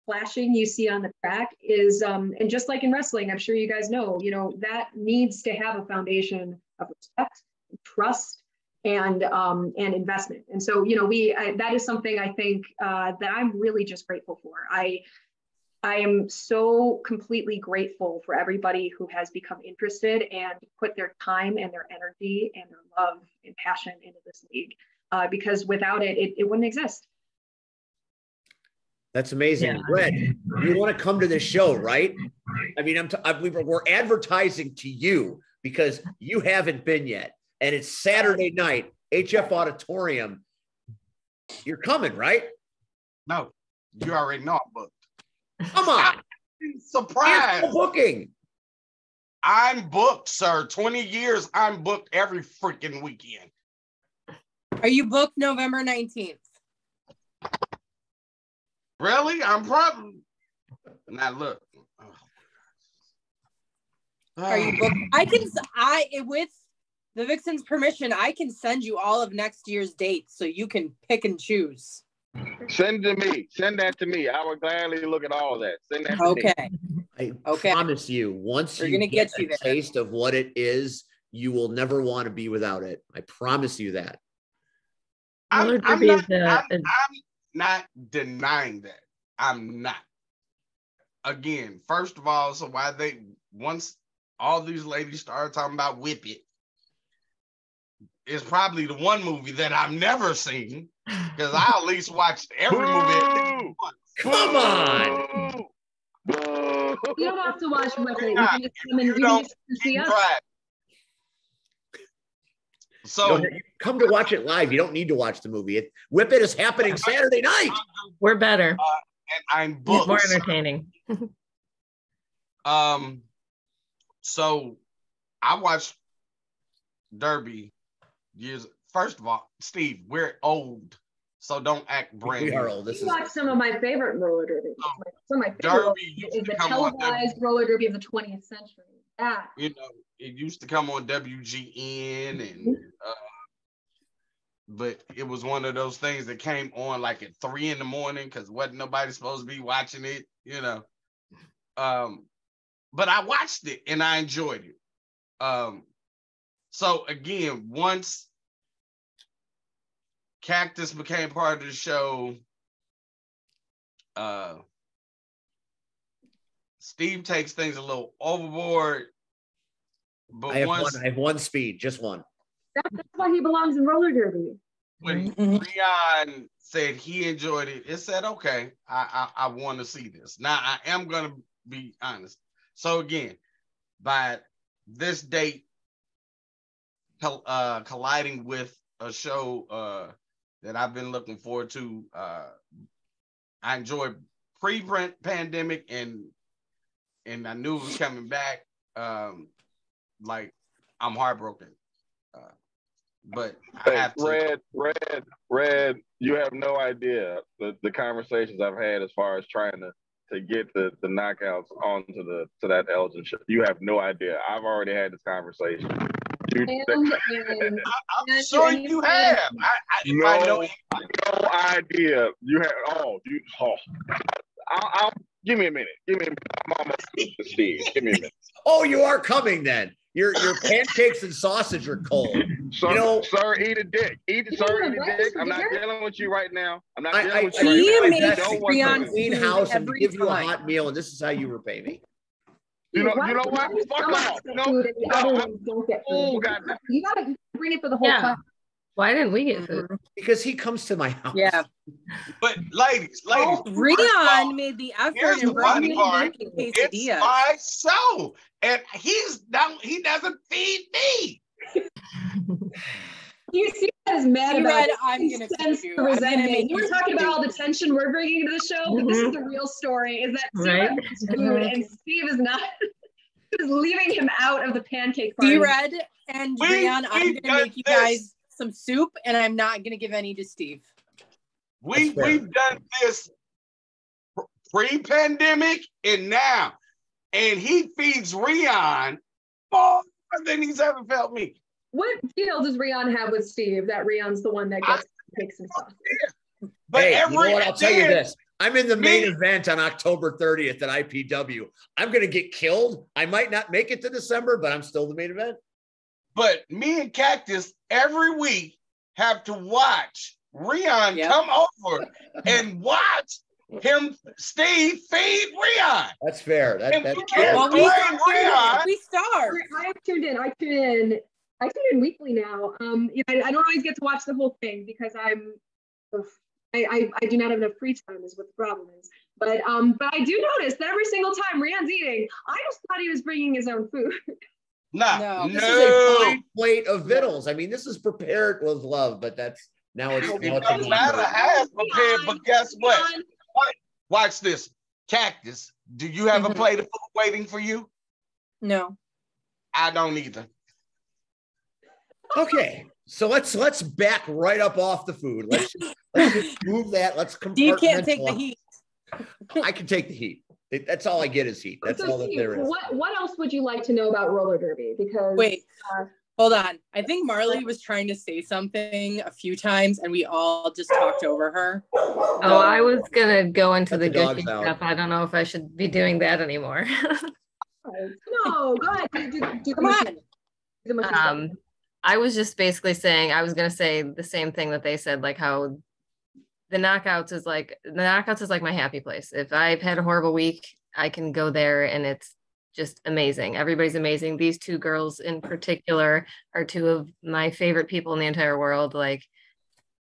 flashing you see on the track is, and just like in wrestling, I'm sure you guys know, you know, that needs to have a foundation of respect, trust, and investment. And so, you know, that is something I think that I'm really just grateful for. I am so completely grateful for everybody who has become interested and put their time and their energy and their love and passion into this league, because without it, it wouldn't exist. That's amazing. Yeah. Brett, you want to come to this show, right? I mean, we're advertising to you because you haven't been yet. And it's Saturday night, HF Auditorium. You're coming, right? No, you already know I'm booked. Come on. Surprise. Booking. I'm booked, sir. 20 years, I'm booked every freaking weekend. Are you booked November 19th? Really? I'm probably. Now look. Are you booked? With the Vixen's permission, I can send you all of next year's dates so you can pick and choose. Send to me. Send that to me. I would gladly look at all of that. Send that to me. Okay. I promise you, once you get a taste of what it is, you will never want to be without it. I promise you that. I'm not denying that. I'm not. Again, first of all, so once all these ladies started talking about Whip It, it's probably the one movie that I've never seen, because I at least watched every movie. Come on. You don't have to watch Whip It. You don't see us. So you come to watch it live. You don't need to watch the movie. Whip It is happening Saturday night. We're better. And I'm booked. More entertaining. So I watched Derby years. First of all, Steve, we're old, so don't act brand new. We are old. You watch some of my favorite roller derby. Some of my favorite Derby is the televised roller derby of the 20th century. That, you know, it used to come on WGN, and but it was one of those things that came on like at 3 in the morning because wasn't nobody supposed to be watching it, you know. But I watched it and I enjoyed it. So again, once Cactus became part of the show, Steve takes things a little overboard. But I have one speed, just one. That's why he belongs in roller derby. When Rion said he enjoyed it, it said, okay, I want to see this. Now, I am going to be honest. So again, by this date, colliding with a show that I've been looking forward to, I enjoyed pre-pandemic, and I knew it was coming back. Like, I'm heartbroken. But I have to. Red, you have no idea the conversations I've had as far as trying to get the knockouts onto that Elgin show. You have no idea. I've already had this conversation. I'm sure you have. No idea. You have. Give me a minute. I'm almost Steve. Give me a minute. Oh, you are coming then. Your pancakes and sausage are cold. Sir, eat a dick. Sir, eat a dick. I'm not dealing with you right now. I'm not dealing with you He right makes now. Rion clean house and give you a hot meal, and this is how you repay me. You know what? Fuck off. No. Oh, God. You gotta bring it for the whole class. Why didn't we get food? Because he comes to my house. Yeah. But ladies, Rion made the effort and brought me quesadillas. It's my show, and he doesn't feed me. You see that as mad about it. I'm gonna feed you. You were talking about all the tension we're bringing to the show, but this is the real story: is that Steve has food and Steve is not. Is leaving him out of the pancake party. D-Red and Rion, I'm gonna make you guys some soup, and I'm not gonna give any to Steve. We've done this pre-pandemic and now, and he feeds Rion more than he's ever felt me. What deal does Rion have with Steve that Rion's the one that gets pancakes and stuff? But hey, you know what? I'll tell you this. I'm in the main event on October 30th at IPW. I'm going to get killed. I might not make it to December, but I'm still the main event. But me and Cactus every week have to watch Rion come over and watch him, Steve, feed Rion. That's fair. We start. I tuned in weekly now. I don't always get to watch the whole thing because I do not have enough free time is what the problem is. But I do notice that every single time Rion's eating, I just thought he was bringing his own food. No. This is a fine plate of vittles. I mean, this is prepared with love, but that's now it's. It doesn't matter how it's prepared, but guess what? Watch this, Cactus. Do you have a plate of food waiting for you? No, I don't either. Okay, so let's back right up off the food. Let's just move that. Let's compartmentalize. You can't take the heat. I can take the heat. That's all I get is heat. That's all that there is. What else would you like to know about roller derby? Because wait, Hold on. I think Marley was trying to say something a few times and we all just talked over her. Oh, I was gonna go into the dogs gushy out. stuff. I don't know if I should be doing that anymore. No, go ahead. Do Come on. I was just basically saying, I was gonna say the same thing that they said, like how the knockouts is like my happy place. If I've had a horrible week, I can go there and it's just amazing. Everybody's amazing. These two girls in particular are two of my favorite people in the entire world. Like,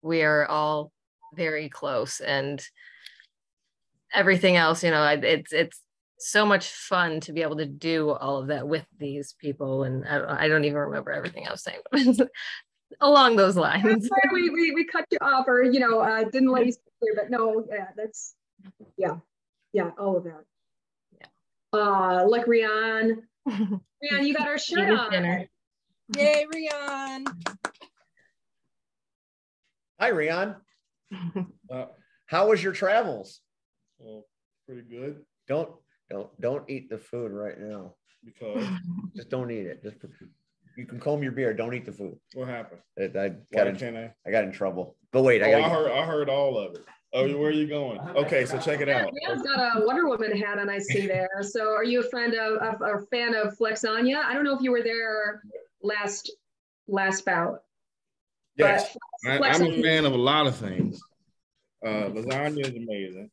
we are all very close, and everything else, you know, it's so much fun to be able to do all of that with these people. And I don't even remember everything I was saying along those lines. We cut you off, or didn't let you speak there, but no, yeah, all of that. Like Rian, you got our shirt on. Dinner. Yay, Rian. Hi, Rian. How was your travels? Well, pretty good. Don't eat the food right now. Because just don't eat it. You can comb your beard. Don't eat the food. What happened? I got in trouble. But wait, I heard all of it. Oh, where are you going? Okay, so check it out. Rian's got a Wonder Woman hat on, I see there. So are you a fan of Flexania? I don't know if you were there last bout. Yes, I'm a fan of a lot of things. Lasagna is amazing.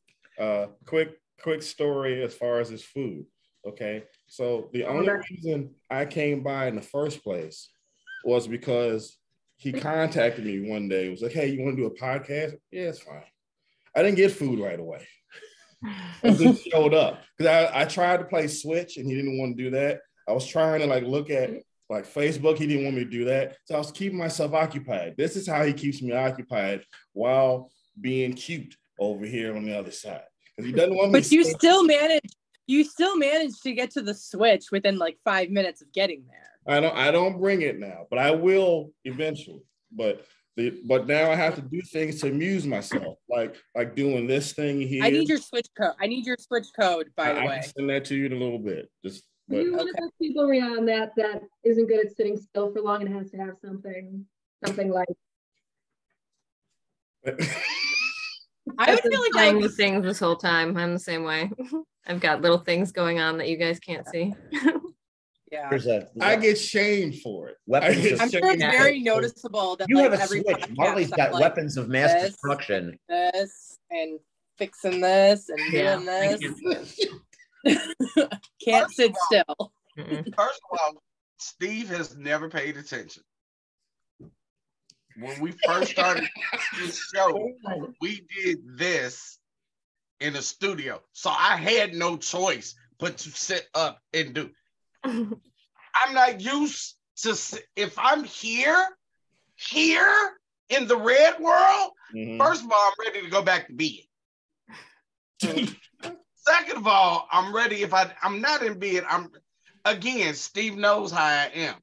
Quick story as far as his food. Okay, so the only reason I came by in the first place was because he contacted me one day. It was like, "Hey, you want to do a podcast?" Yeah, it's fine. I didn't get food right away. I just showed up because I tried to play Switch and he didn't want to do that. I was trying to look at Facebook. He didn't want me to do that. So I was keeping myself occupied. This is how he keeps me occupied while being cute over here on the other side. Because he doesn't want me But you still managed to get to the Switch within 5 minutes of getting there. I don't bring it now, but I will eventually. But now I have to do things to amuse myself, like doing this thing here. I need your Switch code, by the way. I can send that to you in a little bit. Are you one of those people, Rihanna, that isn't good at sitting still for long and has to have something like? I would feel like playing with things this whole time. I'm the same way. I've got little things going on that you guys can't see. Yeah, I get shamed for it. I'm sure it's very noticeable that you have a Switch. Marley's got weapons of mass destruction. This and fixing this and doing this. Can't sit still. First of all, Steve has never paid attention. When we first started this show, we did this in the studio. So I had no choice but to sit up and do. I'm not used to, if I'm here in the red world, first of all, I'm ready to go back to bed. Second of all, I'm ready. If I'm not in bed, Steve knows how I am.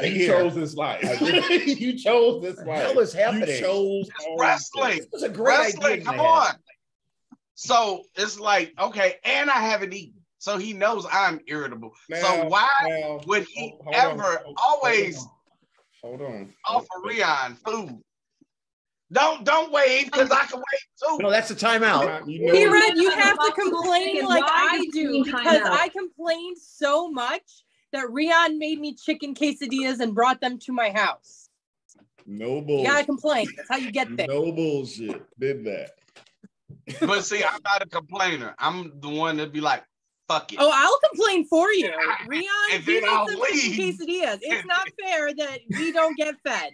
You chose this life. You chose this life. What was happening? You chose wrestling. It was a great idea. Come on. So it's like, okay, and I haven't eaten. So he knows I'm irritable. So why would he always offer Rian food? Don't wave because I can wave too. No, that's a timeout. You have to complain like I do because I complained so much that Rian made me chicken quesadillas and brought them to my house. No bullshit. You gotta complain. That's how you get there. No bullshit. Did that. But see, I'm not a complainer. I'm the one that'd be like, fuck it. Oh, I'll complain for you. Rian, and then I'll leave. Quesadillas. It's not fair that we don't get fed.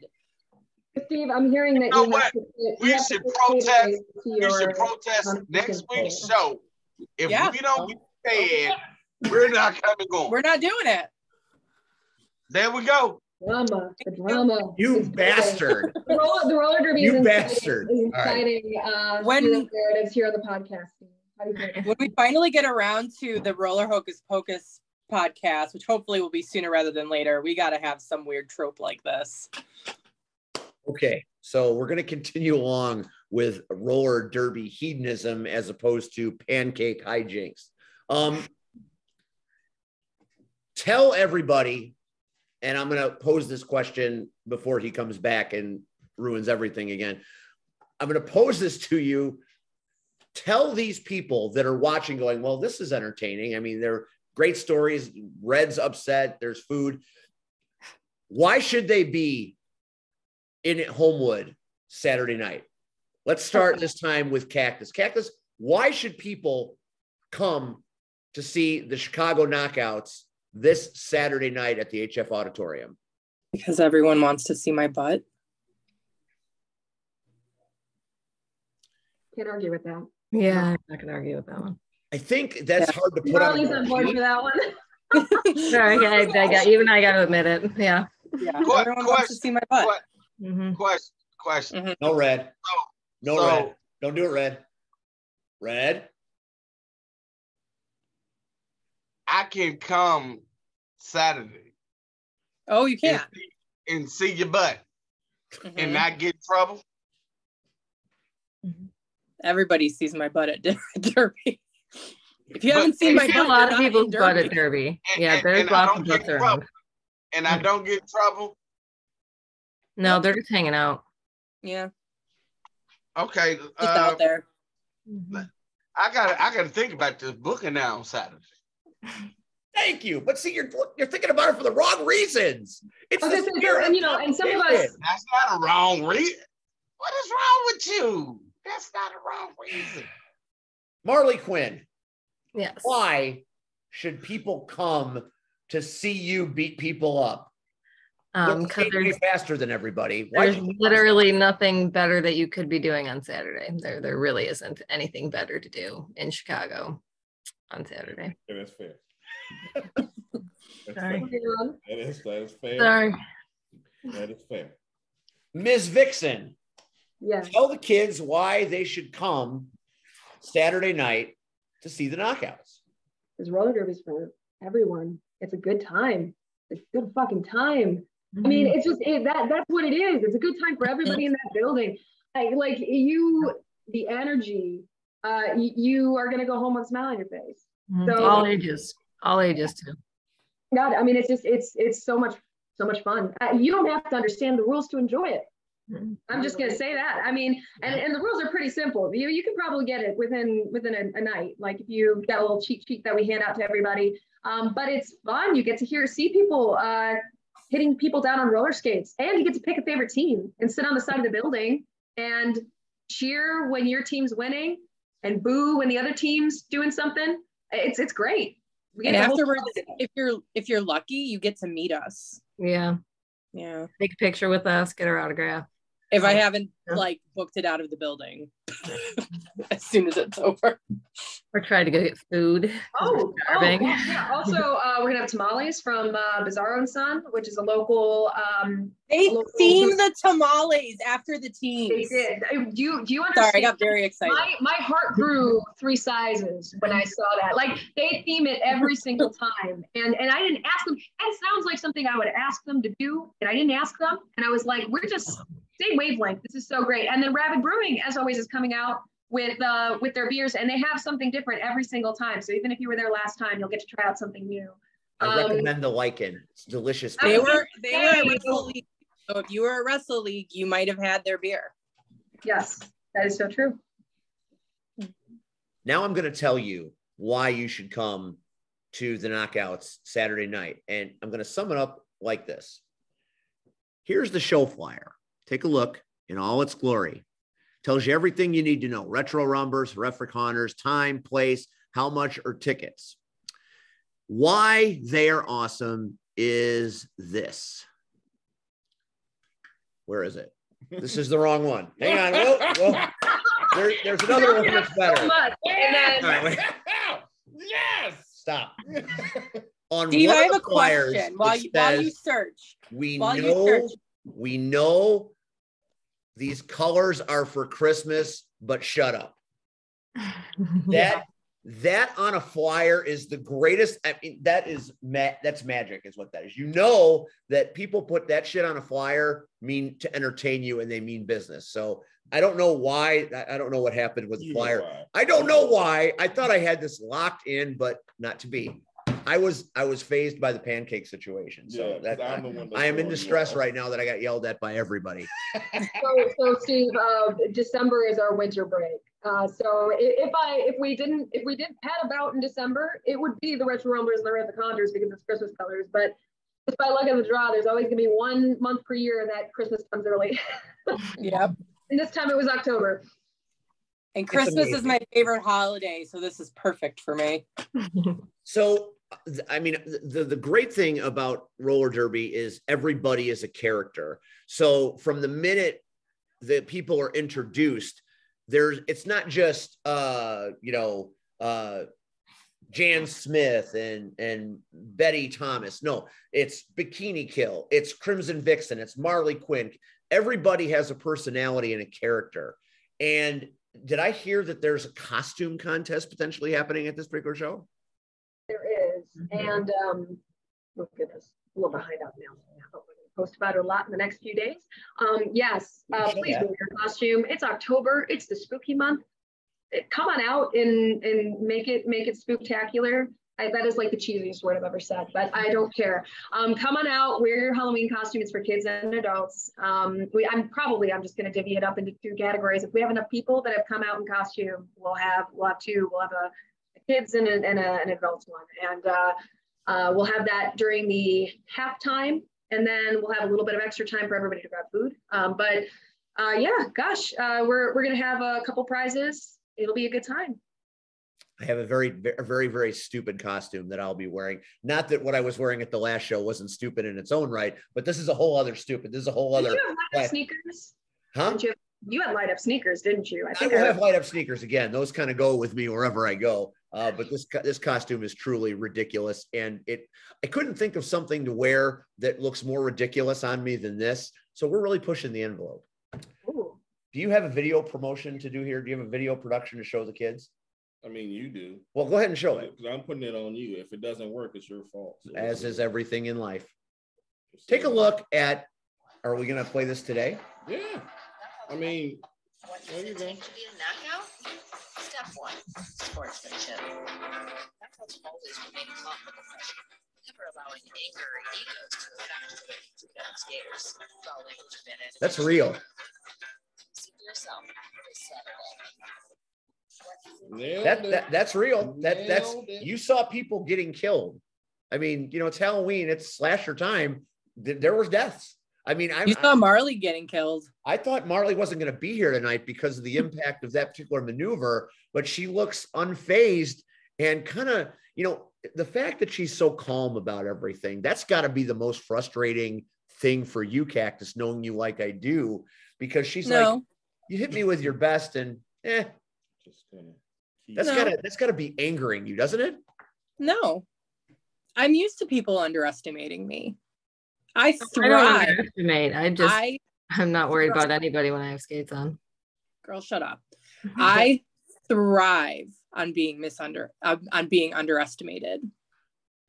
Steve, I'm hearing that you know what? We should protest. We should protest next week's show. If we don't get fed, we're not coming on. We're not doing it. There we go. The drama. You bastard. The roller derby you bastard. Is exciting. Narratives here on the podcast. When we finally get around to the Roller Hocus Pocus podcast, which hopefully will be sooner rather than later, we got to have some weird trope like this. Okay, so we're going to continue along with roller derby hedonism as opposed to pancake hijinks. tell everybody, and I'm going to pose this question before he comes back and ruins everything again. I'm going to pose this to you. Tell these people that are watching going, well, this is entertaining. I mean, they're great stories. Red's upset. There's food. Why should they be in Homewood Saturday night? Let's start this time with Cactus. Cactus, why should people come to see the Chicago Knockouts this Saturday night at the HF Auditorium? Because everyone wants to see my butt. Can't argue with that. Yeah, I'm not gonna argue with that one. I think that's hard to put Marley's on board for that one. Sorry, I got to admit it. Yeah. Yeah. Everyone wants to see my butt. Question. Mm-hmm. No red. No red. Don't do it, Red. Red. I can come Saturday. Oh, you can't. And see your butt and not get in trouble. Everybody sees my butt at Derby. If you haven't seen my butt, a lot of people's butt at Derby. Yeah, there's lots of butts around. And I don't get in trouble. No, they're just hanging out. Yeah. Okay. Just out there. I gotta think about this booking now on Saturday. Thank you. But see, you're thinking about it for the wrong reasons. It's and some of us. That's not a wrong reason. What is wrong with you? That's not a wrong reason. Marley Quinn. Yes. Why should people come to see you beat people up? Because they're faster than everybody. There's literally nothing better that you could be doing on Saturday. There really isn't anything better to do in Chicago on Saturday. Yeah, that's fair. Sorry. That is fair. Sorry. That is fair. Ms. Vixen. Yes. Tell the kids why they should come Saturday night to see the knockouts. Because roller derby's for everyone. It's a good time. It's a good fucking time. I mean, it's just that's what it is. It's a good time for everybody in that building. Like you, the energy. You are gonna go home with a smile on your face. So all ages too. God, I mean, it's so much fun. You don't have to understand the rules to enjoy it. I'm just gonna say that. I mean, and the rules are pretty simple. You can probably get it within a night. Like if you got a little cheat sheet that we hand out to everybody. But it's fun. You get to see people hitting people down on roller skates, and you get to pick a favorite team and sit on the side of the building and cheer when your team's winning and boo when the other team's doing something. It's great. And afterwards, if you're lucky, you get to meet us. Yeah. Take a picture with us, get our autograph. If I haven't booked it out of the building as soon as it's over. Or try to go get food. Yeah. Also, we're gonna have tamales from Bizarro and Son, which is a local. They themed the tamales after the teams. They did. Do you understand? Sorry, I got very excited. My heart grew 3 sizes when I saw that. Like they theme it every single time, and I didn't ask them. It sounds like something I would ask them to do, and I didn't ask them. And I was like, we're just same wavelength. This is so great. And then Rabid Brewing, as always, is coming out with their beers, and they have something different every single time. So even if you were there last time, you'll get to try out something new. I recommend the Lycan. It's delicious. They were a Wrestle League. So if you were a Wrestle League, you might have had their beer. Yes, that is so true. Now I'm going to tell you why you should come to the Knockouts Saturday night. And I'm going to sum it up like this. Here's the show flyer. Take a look in all its glory. Tells you everything you need to know. Retro rumbers, referee time, place, how much are tickets. Why they are awesome is this. Where is it? This is the wrong one. Hang on. Whoa. There's another one that's better. Yes. Stop. On Steve, I have a flyers, question while you search. We know these colors are for Christmas, but shut up. That on a flyer is the greatest. I mean, that's magic is what that is. You know that people put that shit on a flyer mean to entertain you, and they mean business. So I don't know why. I don't know what happened with the flyer. I don't know why. I thought I had this locked in, but not to be. I was fazed by the pancake situation. So that I am in distress right now that I got yelled at by everybody. So Steve, December is our winter break. So if we didn't had a bout in December, it would be the Retro Rumblers and the Red Condors because it's Christmas colors. But just by luck of the draw, there's always gonna be 1 month per year that Christmas comes early. Yep. And this time it was October. And Christmas is my favorite holiday, so this is perfect for me. So, I mean, the great thing about roller derby is everybody is a character. So from the minute that people are introduced, it's not just Jan Smith and Betty Thomas. No, it's Bikini Kill, it's Crimson Vixen, it's Marley Quinn. Everybody has a personality and a character. And did I hear that there's a costume contest potentially happening at this particular show? There is. And oh goodness, a little behind up now. We're going to post about it a lot in the next few days. Yes, please wear your costume. It's October. It's the spooky month. Come on out and make it spectacular. That is like the cheesiest word I've ever said, but I don't care. Come on out, wear your Halloween costume. It's for kids and adults. I'm just going to divvy it up into 2 categories. If we have enough people that have come out in costume, we'll have 2. We'll have a kids and an adults one, and we'll have that during the halftime, and then we'll have a little bit of extra time for everybody to grab food. We're going to have a couple prizes. It'll be a good time. I have a very, very, very stupid costume that I'll be wearing. Not that what I was wearing at the last show wasn't stupid in its own right, but this is a whole other stupid. This is a whole other. Did you have light up sneakers? Huh? You had light up sneakers, didn't you? I will have light up sneakers again. Those kind of go with me wherever I go. But this costume is truly ridiculous, and I couldn't think of something to wear that looks more ridiculous on me than this. So we're really pushing the envelope. Ooh. Do you have a video promotion to do here? Do you have a video production to show the kids? I mean, you do. Well, go ahead and show it. Because I'm putting it on you. If it doesn't work, it's your fault. So as is everything in life. Take a look at, are we going to play this today? Yeah. I mean, what does it take to be a knockout? Step 1, sportsmanship. Knockouts always remain calm with the pressure, never allowing anger or egos to affect the way you treat other skaters. All language of it. That's real. See for yourself this Saturday. That's real. That's you saw people getting killed. I mean, it's Halloween, it's slasher time. There was deaths. I mean, you saw Marley getting killed. I thought Marley wasn't going to be here tonight because of the impact of that particular maneuver, but she looks unfazed and kind of, the fact that she's so calm about everything, that's got to be the most frustrating thing for you, Cactus, knowing you like I do, because she's like, you hit me with your best and that's gotta be angering you, doesn't it? No, I'm used to people underestimating me. I thrive. I don't underestimate. I'm not worried about anybody when I have skates on. Girl, shut up. I thrive on being underestimated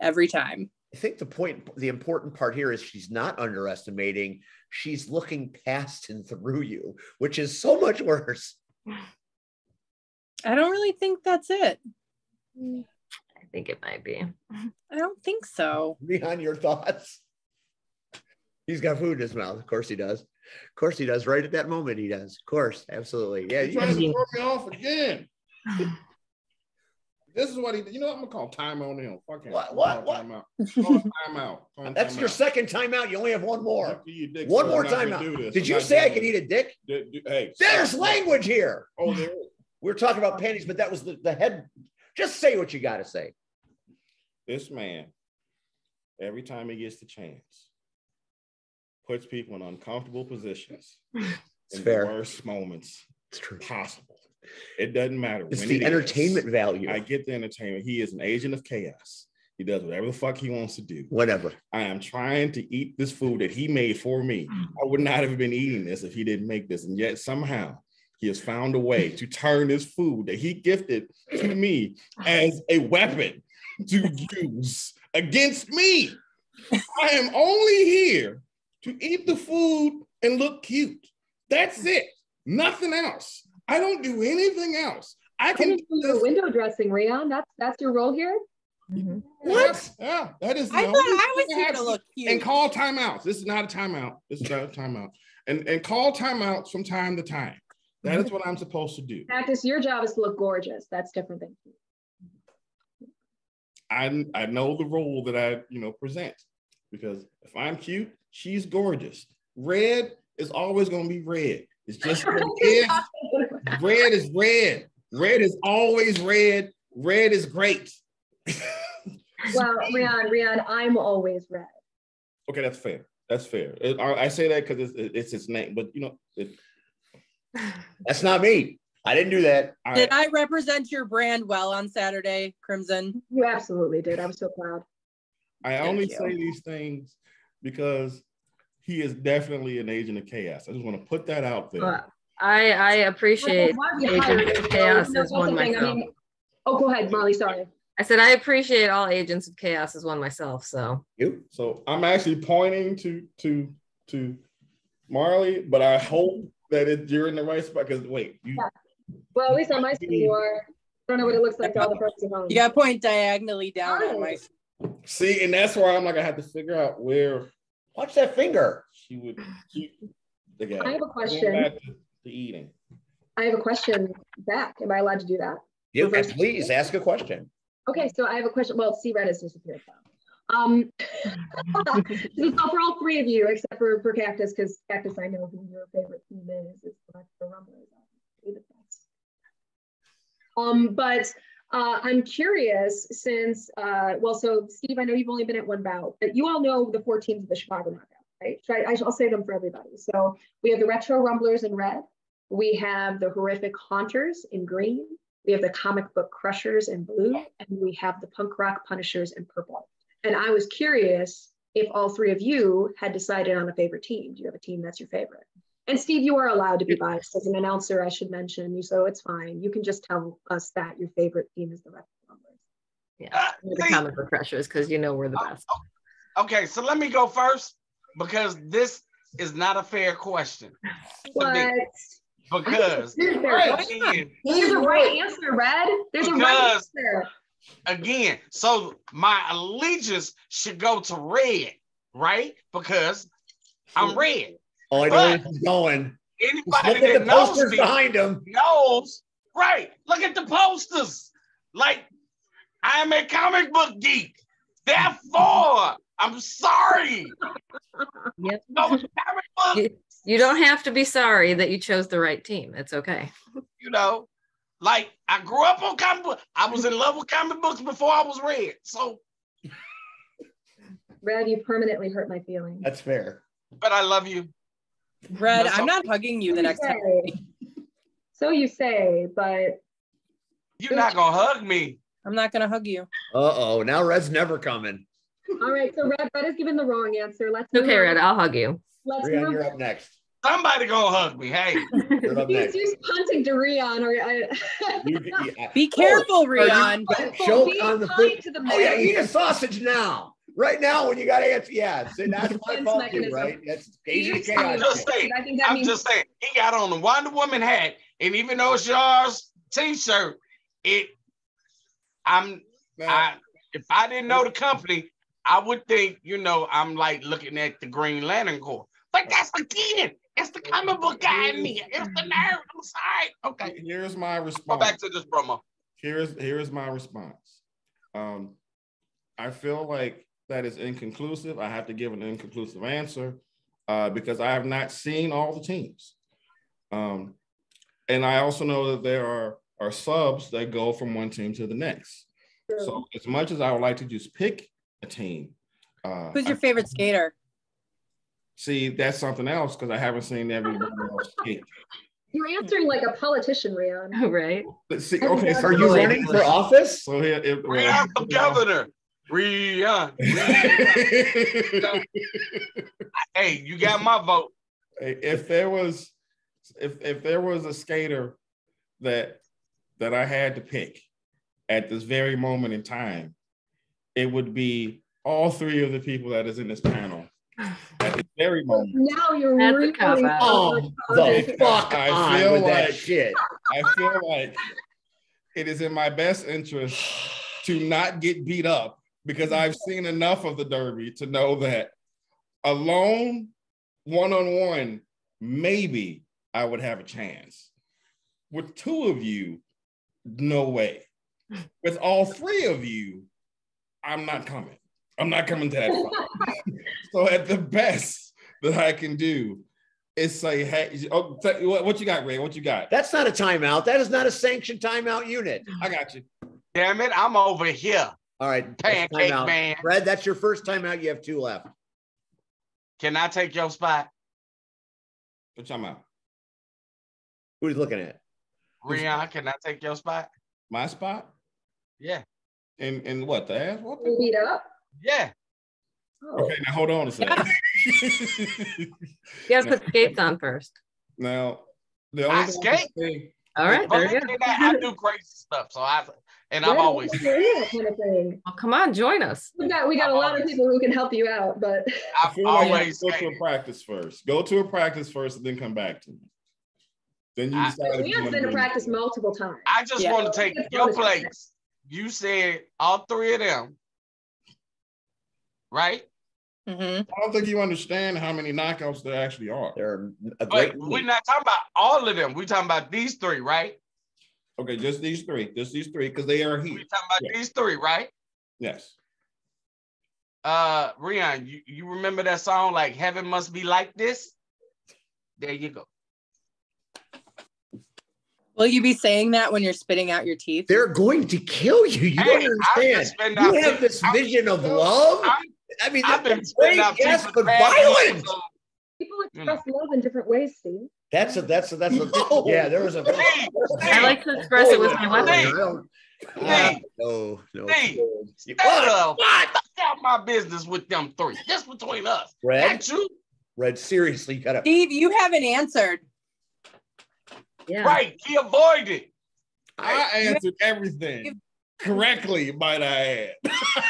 every time. I think the important part here is she's not underestimating. She's looking past and through you, which is so much worse. I don't really think that's it. I think it might be. I don't think so. Beyond your thoughts. He's got food in his mouth. Of course he does. Of course he does. Right at that moment he does. Of course. Absolutely. Yeah. He's trying to throw me off again. This is what he, I'm going to call time on him. Fuck him. What? Time out. That's your second timeout. You only have one more. Dick, one more timeout. Did you say I could eat a dick? Hey. There's language here. Oh, there is. We're talking about panties, but that was the head. Just say what you got to say. This man, every time he gets the chance, puts people in uncomfortable positions in the worst moments possible. It doesn't matter. It's the entertainment value. I get the entertainment. He is an agent of chaos. He does whatever the fuck he wants to do. Whatever. I am trying to eat this food that he made for me. I would not have been eating this if he didn't make this. And yet somehow he has found a way to turn this food that he gifted to me as a weapon to use against me. I am only here to eat the food and look cute. That's it. Nothing else. I don't do anything else. I can do the window dressing, Rion. That's your role here. Mm-hmm. What? Yeah, that is. I thought I was here to look cute. And call timeouts. This is not a timeout. This is not a timeout. And call timeouts from time to time. That is what I'm supposed to do. Cactus, your job is to look gorgeous. That's different than cute. I know the role that I present, because if I'm cute, she's gorgeous. Red is always going to be red. It's just red is red. Red is always red. Red is great. Well, Rian, I'm always red. Okay, that's fair. That's fair. I say that because it's its name, but that's not me. I didn't do that. Did I represent your brand well on Saturday, Crimson? You absolutely did. I'm so proud. I only say these things because he is definitely an agent of chaos. I just want to put that out there. I appreciate Agents of Chaos as one myself. Go ahead, Marley. Sorry. I said I appreciate all Agents of Chaos as one myself. So I'm actually pointing to Marley, but I hope that you're in the right spot. Because well, at least on my screen you are. I don't know what it looks like to all the folks at home. You got to point diagonally down on my. See, and that's why I'm like, I have to figure out where. Watch that finger. She would keep the guy. I have a question. Back to eating. I have a question back. Am I allowed to do that? Yes, please ask a question. Okay, so I have a question. Well, C-Red has disappeared though. So for all three of you, except for Cactus, because Cactus, I know who your favorite team is. It's the Rumblers. But I'm curious since, so Steve, I know you've only been at one bout, but you all know the 4 teams of the Chicago Knockout, right? I'll say them for everybody. So we have the Retro Rumblers in red. We have the Horrific Haunters in green. We have the Comic Book Crushers in blue. And we have the Punk Rock Punishers in purple. And I was curious if all three of you had decided on a favorite team. Do you have a team that's your favorite? And Steve, you are allowed to be biased as an announcer, I should mention you, so it's fine. You can just tell us that your favorite team is the Retro Rumblers. Yeah, the Comic Book Crushers, because we're the best. Okay, so let me go first, because this is not a fair question. What? Because there's a right answer, Red. There's a right answer. Again, so my allegiance should go to red, right? Because I'm red. Oh, I know where he's going. Anybody look at the posters behind him knows, right? Look at the posters. Like, I'm a comic book geek. Therefore, I'm sorry. Yep. You don't have to be sorry that you chose the right team. It's okay. Like, I grew up on comic books. I was in love with comic books before I was red. So, Red, you permanently hurt my feelings. That's fair. But I love you. Red, I'm not hugging you the next time. So you say, but you're not gonna hug me. I'm not gonna hug you. Uh-oh, now Red's never coming. All right, so Red has given the wrong answer. Okay, Red, I'll hug you. Rian, you're up next. Somebody gonna hug me. Hey, you're up next. He's punting to Rian. Be careful, Rian. Choke on the food. Oh yeah, eat a sausage now. Right now, when you got to answer, so that's my fault too, right? That's Agent Chaos. I'm just saying, he got on the Wonder Woman hat, and even though it's yours t-shirt, if I didn't know the company, I would think, I'm like looking at the Green Lantern Corps. But that's it's the comic book guy in me. It's the nerd. I'm sorry. Okay. Here's my response. Go back to this promo. Here's my response. I feel like that is inconclusive. I have to give an inconclusive answer because I have not seen all the teams. And I also know that there are subs that go from one team to the next. True. So as much as I would like to just pick a team. Who's your favorite skater? See, that's something else because I haven't seen everybody else skate. You're answering like a politician, Rian. Right. See, okay, so are you running for office? So here, Rian for governor. Rian. Hey, you got my vote. If there was a skater that I had to pick at this very moment in time, it would be all three of the people that is in this panel at this very moment. Now you're That's really a cop-out. Oh, the fuck I feel with like that shit. I feel like it is in my best interest to not get beat up because I've seen enough of the Derby to know that alone, one-on-one, maybe I would have a chance. With two of you, no way. With all three of you, I'm not coming. I'm not coming to that fight. So at the best that I can do is say, hey, what you got, Ray? What you got? That's not a timeout. That is not a sanctioned timeout unit. I got you. Damn it, I'm over here. All right. Pancake man. Fred, that's your first timeout. You have 2 left. Can I take your spot? What you talking about? Who's looking at? Rion, can I take your spot? My spot? Yeah. And what, the ass? What Beat up? Yeah. Oh. Okay, now hold on a second. You gotta put skates on first. Now, the I only skate. All right, there you go. I do crazy stuff, so I've That always. kind of thing. Well, come on, join us. We got a lot of people who can help you out, but I feel like always you go to a practice first. Go to a practice first and then come back to me. Then you decide. we have been to practice multiple times. I just want to take your place. You said all 3 of them, right? Mm-hmm. I don't think you understand how many knockouts there actually are. There are a But great we're not talking about all of them. We're talking about these 3, right? Okay, just these three, because they are here. We're talking about these 3, right? Yes. Rion, you remember that song like Heaven Must Be Like This? There you go. Will you be saying that when you're spitting out your teeth? They're going to kill you. You don't understand. You have this vision of love. I mean, I've been great, yes, but violent. People express love in different ways, Steve. That's a yeah. There was a. I like to express it with my weapon. No. Stand up. What? Out my business with them 3. Just between us. Red, seriously, you gotta. Steve, you haven't answered. Yeah. Right. He avoided. I answered everything correctly, might I add.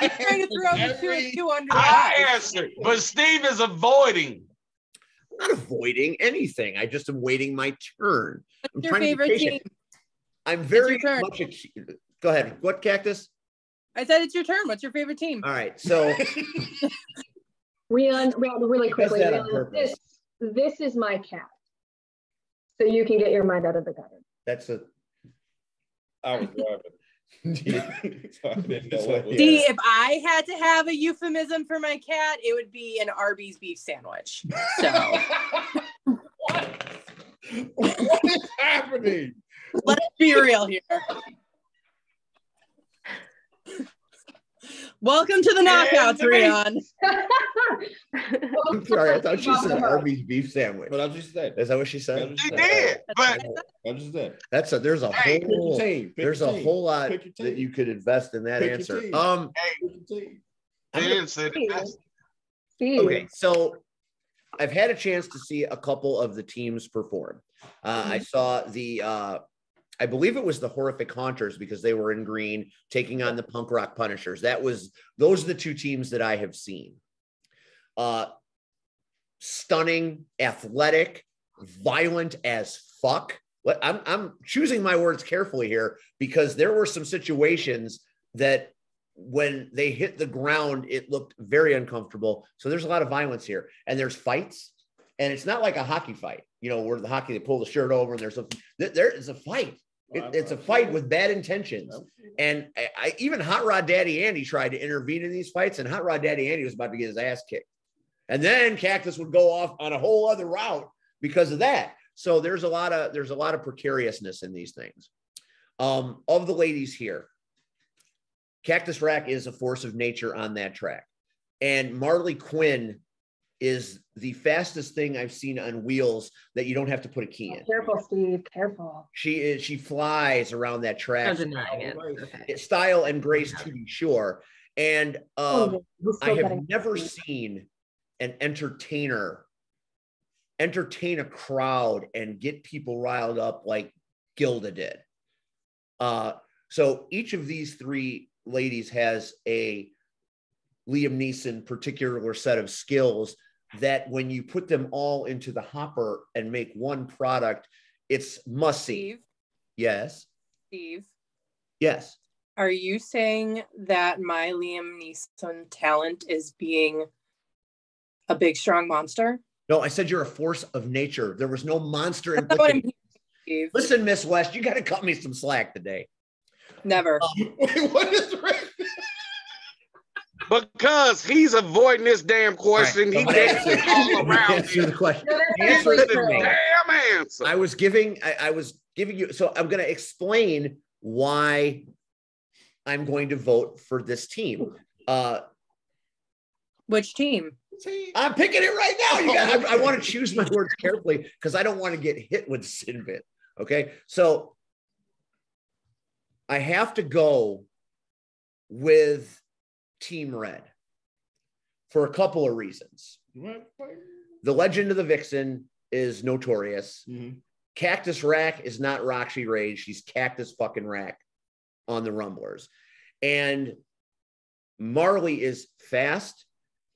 He's trying to throw the 2 and 2 under the I answered, but Steve is avoiding. I'm not avoiding anything. I just am waiting my turn. What's your favorite team? I'm very much. Go ahead. What, Cactus? I said it's your turn. What's your favorite team? All right. So, Rion, really quickly, this is my cat. So you can get your mind out of the gutter. That's a. I was driving. So I didn't know what was See, if I had to have a euphemism for my cat, it would be an Arby's beef sandwich. So what is happening? let's be real here. Welcome to the knockouts, Rion. I'm sorry, I thought she said Arby's beef sandwich. But I just said. Is that what she said? She did, but I just said. There's a whole a whole lot that you could invest in that answer. Okay, so I've had a chance to see a couple of the teams perform. I saw I believe it was the Horrific Haunters because they were in green taking on the Punk Rock Punishers. Those are the 2 teams that I have seen. Stunning, athletic, violent as fuck. I'm choosing my words carefully here because there were some situations that when they hit the ground, it looked very uncomfortable. So there's a lot of violence here, and there's fights, and it's not like a hockey fight, where the hockey, they pull the shirt over and there is a fight. It's a fight with bad intentions. And even Hot Rod Daddy Andy tried to intervene in these fights, and Hot Rod Daddy Andy was about to get his ass kicked. And then Cactus would go off on a whole other route because of that. So there's a lot of precariousness in these things. Of the ladies here, Cactus Rack is a force of nature on that track. And Marley Quinn is the fastest thing I've seen on wheels that you don't have to put a key in. Careful, Steve. Careful. She flies around that track. I'm denying it. Okay. Style and grace, to be sure. And I have never seen an entertainer entertain a crowd and get people riled up like Gilda did. So each of these 3 ladies has a Liam Neeson particular set of skills that when you put them all into the hopper and make one product, it's must see. Steve. Yes. Steve. Yes. Are you saying that my Liam Neeson talent is being a big, strong monster? No, I said you're a force of nature. There was no monster implicated. Listen, Miss West, you got to cut me some slack today. Never. Wait, what is right? Because he's avoiding this damn question. Right. He dancing all around Answer the question. No, Answer it for me. Damn answer. I was giving you, so I'm going to explain why I'm going to vote for this team. Which team? I'm picking it right now. You guys, I want to choose my words carefully because I don't want to get hit with sin bin. Okay, so I have to go with Team Red for a couple of reasons. The legend of the Vixen is notorious. Mm-hmm. Cactus Rack is not Roxy Rage. She's Cactus fucking Rack on the Rumblers. And Marley is fast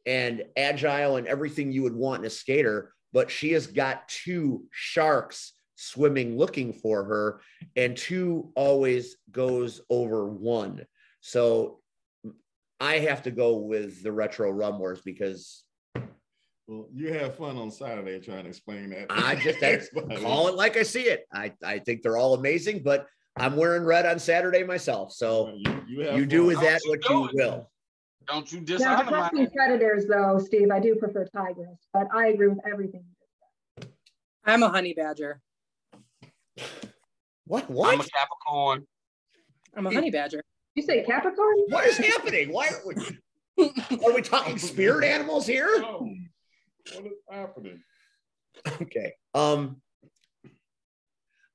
and agile and everything you would want in a skater, but she has got two sharks swimming looking for her, and two always goes over one. So I have to go with the Retro Rumblers because... Well, you have fun on Saturday trying to explain that. I just call it like I see it. I think they're all amazing, but I'm wearing red on Saturday myself. So you do with that what you will. Don't you dishonor my Predators, though, Steve. I do prefer Tigers, but I agree with everything you just said. I'm a honey badger. What? I'm a Capricorn. I'm a honey badger. You say Capricorn? What is happening? Why are we talking spirit animals here? Oh, what is happening? Okay. I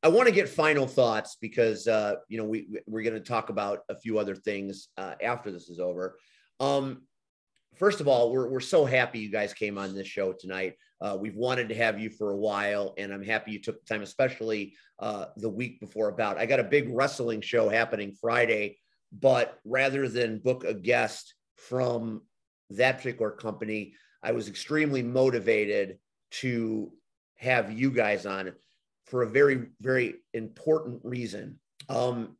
want to get final thoughts because we're going to talk about a few other things after this is over. First of all, we're so happy you guys came on this show tonight. We've wanted to have you for a while, and I'm happy you took the time, especially the week before About. I got a big wrestling show happening Friday, but rather than book a guest from that particular company, I was extremely motivated to have you guys on for a very, very important reason. In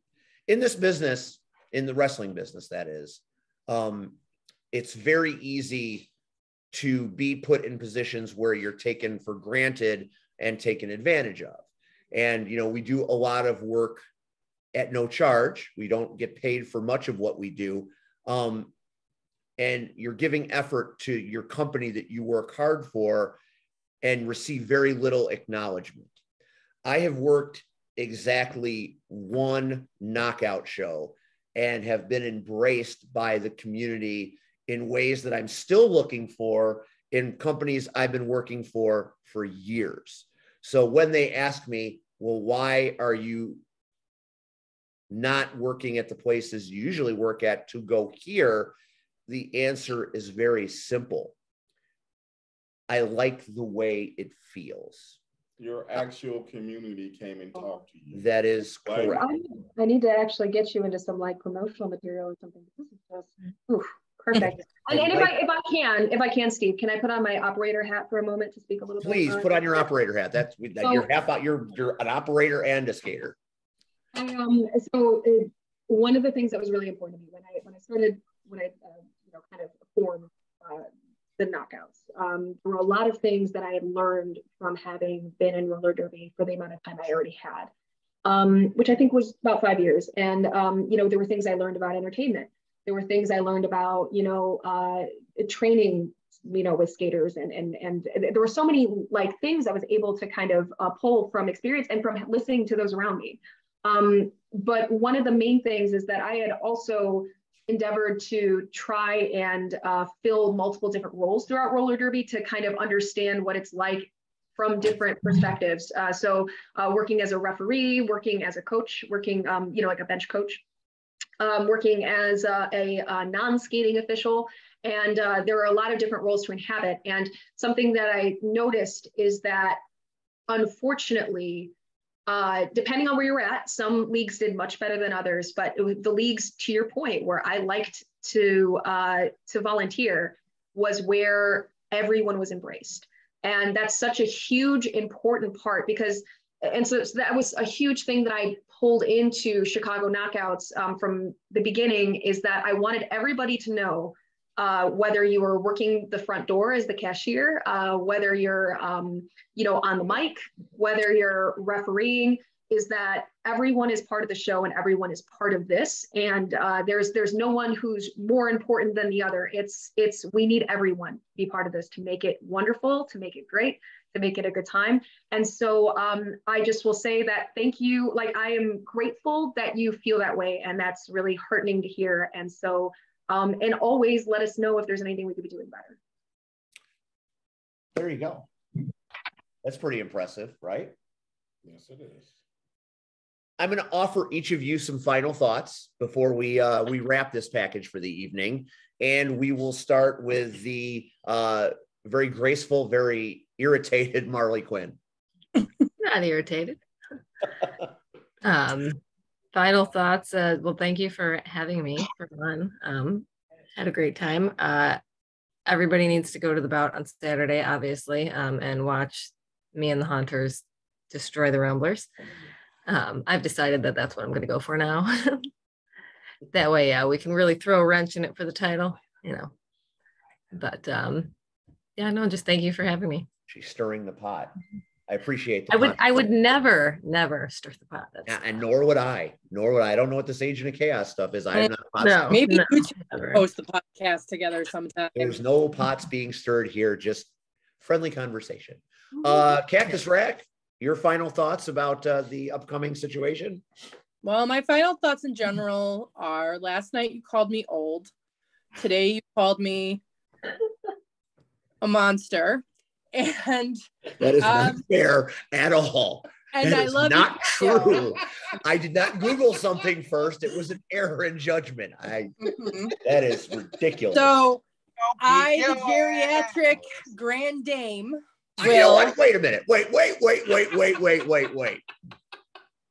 this business, in the wrestling business, that is, it's very easy to be put in positions where you're taken for granted and taken advantage of. And, we do a lot of work at no charge. We don't get paid for much of what we do. And you're giving effort to your company that you work hard for and receive very little acknowledgement. I have worked exactly one knockout show and have been embraced by the community in ways that I'm still looking for in companies I've been working for years. So when they ask me, well, why are you not working at the places you usually work at to go here? The answer is very simple. I like the way it feels. Your actual community came and talked to you. That is correct. I need to actually get you into some promotional material or something. This is just perfect. And if I can, Steve, can I put on my operator hat for a moment to speak a little bit? Please put on your operator hat. You're an operator and a skater. One of the things that was really important to me when I kind of formed the knockouts. There were a lot of things that I had learned from having been in roller derby for the amount of time I already had, which I think was about 5 years. And, there were things I learned about entertainment. There were things I learned about, training, with skaters. And there were so many things I was able to kind of pull from experience and from listening to those around me. But one of the main things is that I had also endeavored to try and fill multiple different roles throughout roller derby to kind of understand what it's like from different perspectives. So working as a referee, working as a coach, working, like a bench coach, working as a non-skating official. And there are a lot of different roles to inhabit. And something that I noticed is that, unfortunately, depending on where you're at, some leagues did much better than others, but the leagues, to your point, where I liked to volunteer was where everyone was embraced. And that's such a huge, important part so that was a huge thing that I pulled into Chicago Knockouts from the beginning is that I wanted everybody to know, whether you were working the front door as the cashier, whether you're, you know, on the mic, whether you're refereeing, is that everyone is part of the show and everyone is part of this. And there's no one who's more important than the other. We need everyone to be part of this to make it wonderful, to make it great, to make it a good time. And so I just will say that thank you. Like, I am grateful that you feel that way. And that's really heartening to hear. And so, and always let us know if there's anything we could be doing better. There you go. That's pretty impressive, right? Yes, it is. I'm going to offer each of you some final thoughts before we wrap this package for the evening. And we will start with the very graceful, very irritated Marley Quinn. Not irritated. Final thoughts. Well, thank you for having me, for one. Had a great time. Everybody needs to go to the bout on Saturday, obviously, and watch me and the Haunters destroy the Ramblers. I've decided that that's what I'm going to go for now. That way, we can really throw a wrench in it for the title, you know. But yeah, no, just thank you for having me. She's stirring the pot. I appreciate the I would never stir the pot. And nor would I. I don't know what this Agent of Chaos stuff is. I am not a pot no, maybe no, you two post the podcast together sometime. There's no pots being stirred here, just friendly conversation. Cactus Rack, your final thoughts about the upcoming situation? Well, my final thoughts in general are: last night you called me old. Today you called me a monster. And that is not fair at all. And that I is love not you. True. I did not Google something first. It was an error in judgment. That is ridiculous. So the geriatric grand dame. You know what? Wait a minute. Wait.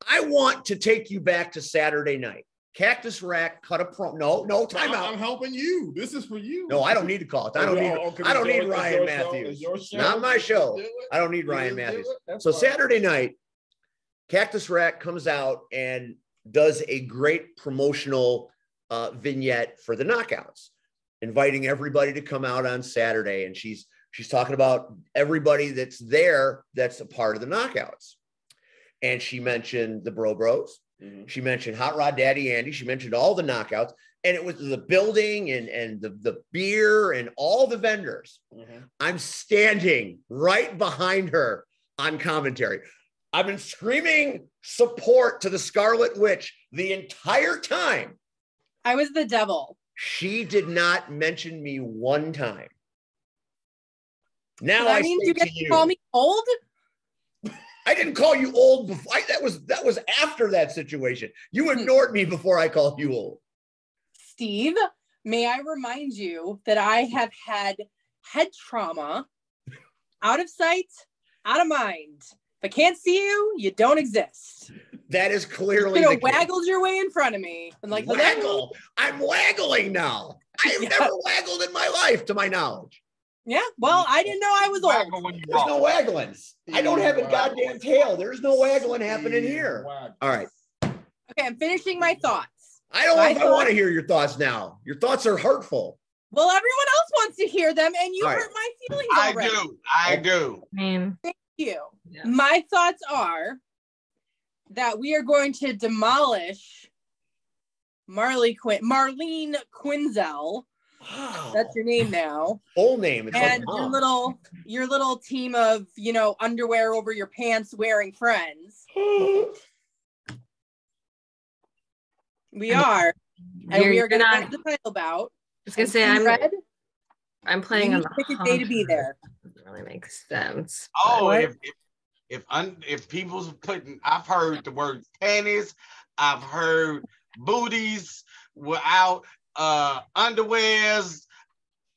I want to take you back to Saturday night. Cactus Rack cut a promo. No, time out. I'm helping you. This is for you. No, I don't need to call it. I don't need Ryan Matthews. Not my show. I don't need Ryan Matthews. So Saturday night, Cactus Rack comes out and does a great promotional vignette for the Knockouts, inviting everybody to come out on Saturday. And she's talking about everybody that's there that's a part of the Knockouts. And she mentioned the Bro Bros. Mm-hmm. She mentioned Hot Rod Daddy Andy. She mentioned all the Knockouts. And it was the building and the beer and all the vendors. Mm-hmm. I'm standing right behind her on commentary. I've been screaming support to the Scarlet Witch the entire time. I was the devil. She did not mention me one time. Now I mean, you get to call me old? I didn't call you old before. That was after that situation. You ignored me before I called you old. Steve, may I remind you that I have had head trauma, out of sight, out of mind. If I can't see you, you don't exist. That is clearly you waggled your way in front of me. I'm like, waggle. I'm waggling now. I've never waggled in my life, to my knowledge. Yeah, well, I didn't know I was old. There's no waggling. I don't have a goddamn tail. There's no waggling happening here. All right. Okay, I'm finishing my thoughts. I don't know if I want to hear your thoughts now. Your thoughts are hurtful. Well, everyone else wants to hear them, and you hurt my feelings already. I do. Thank you. Yeah. My thoughts are that we are going to demolish Marlene Quinzel. Wow. That's your name now. Full name. It's and like your little team of, underwear over your pants wearing friends. We are. And we are going to go to the title bout. I was going to say, I'm playing on the pick a day to be there. Doesn't really make sense. Oh, if people's putting, I've heard the word panties, I've heard booties without underwears.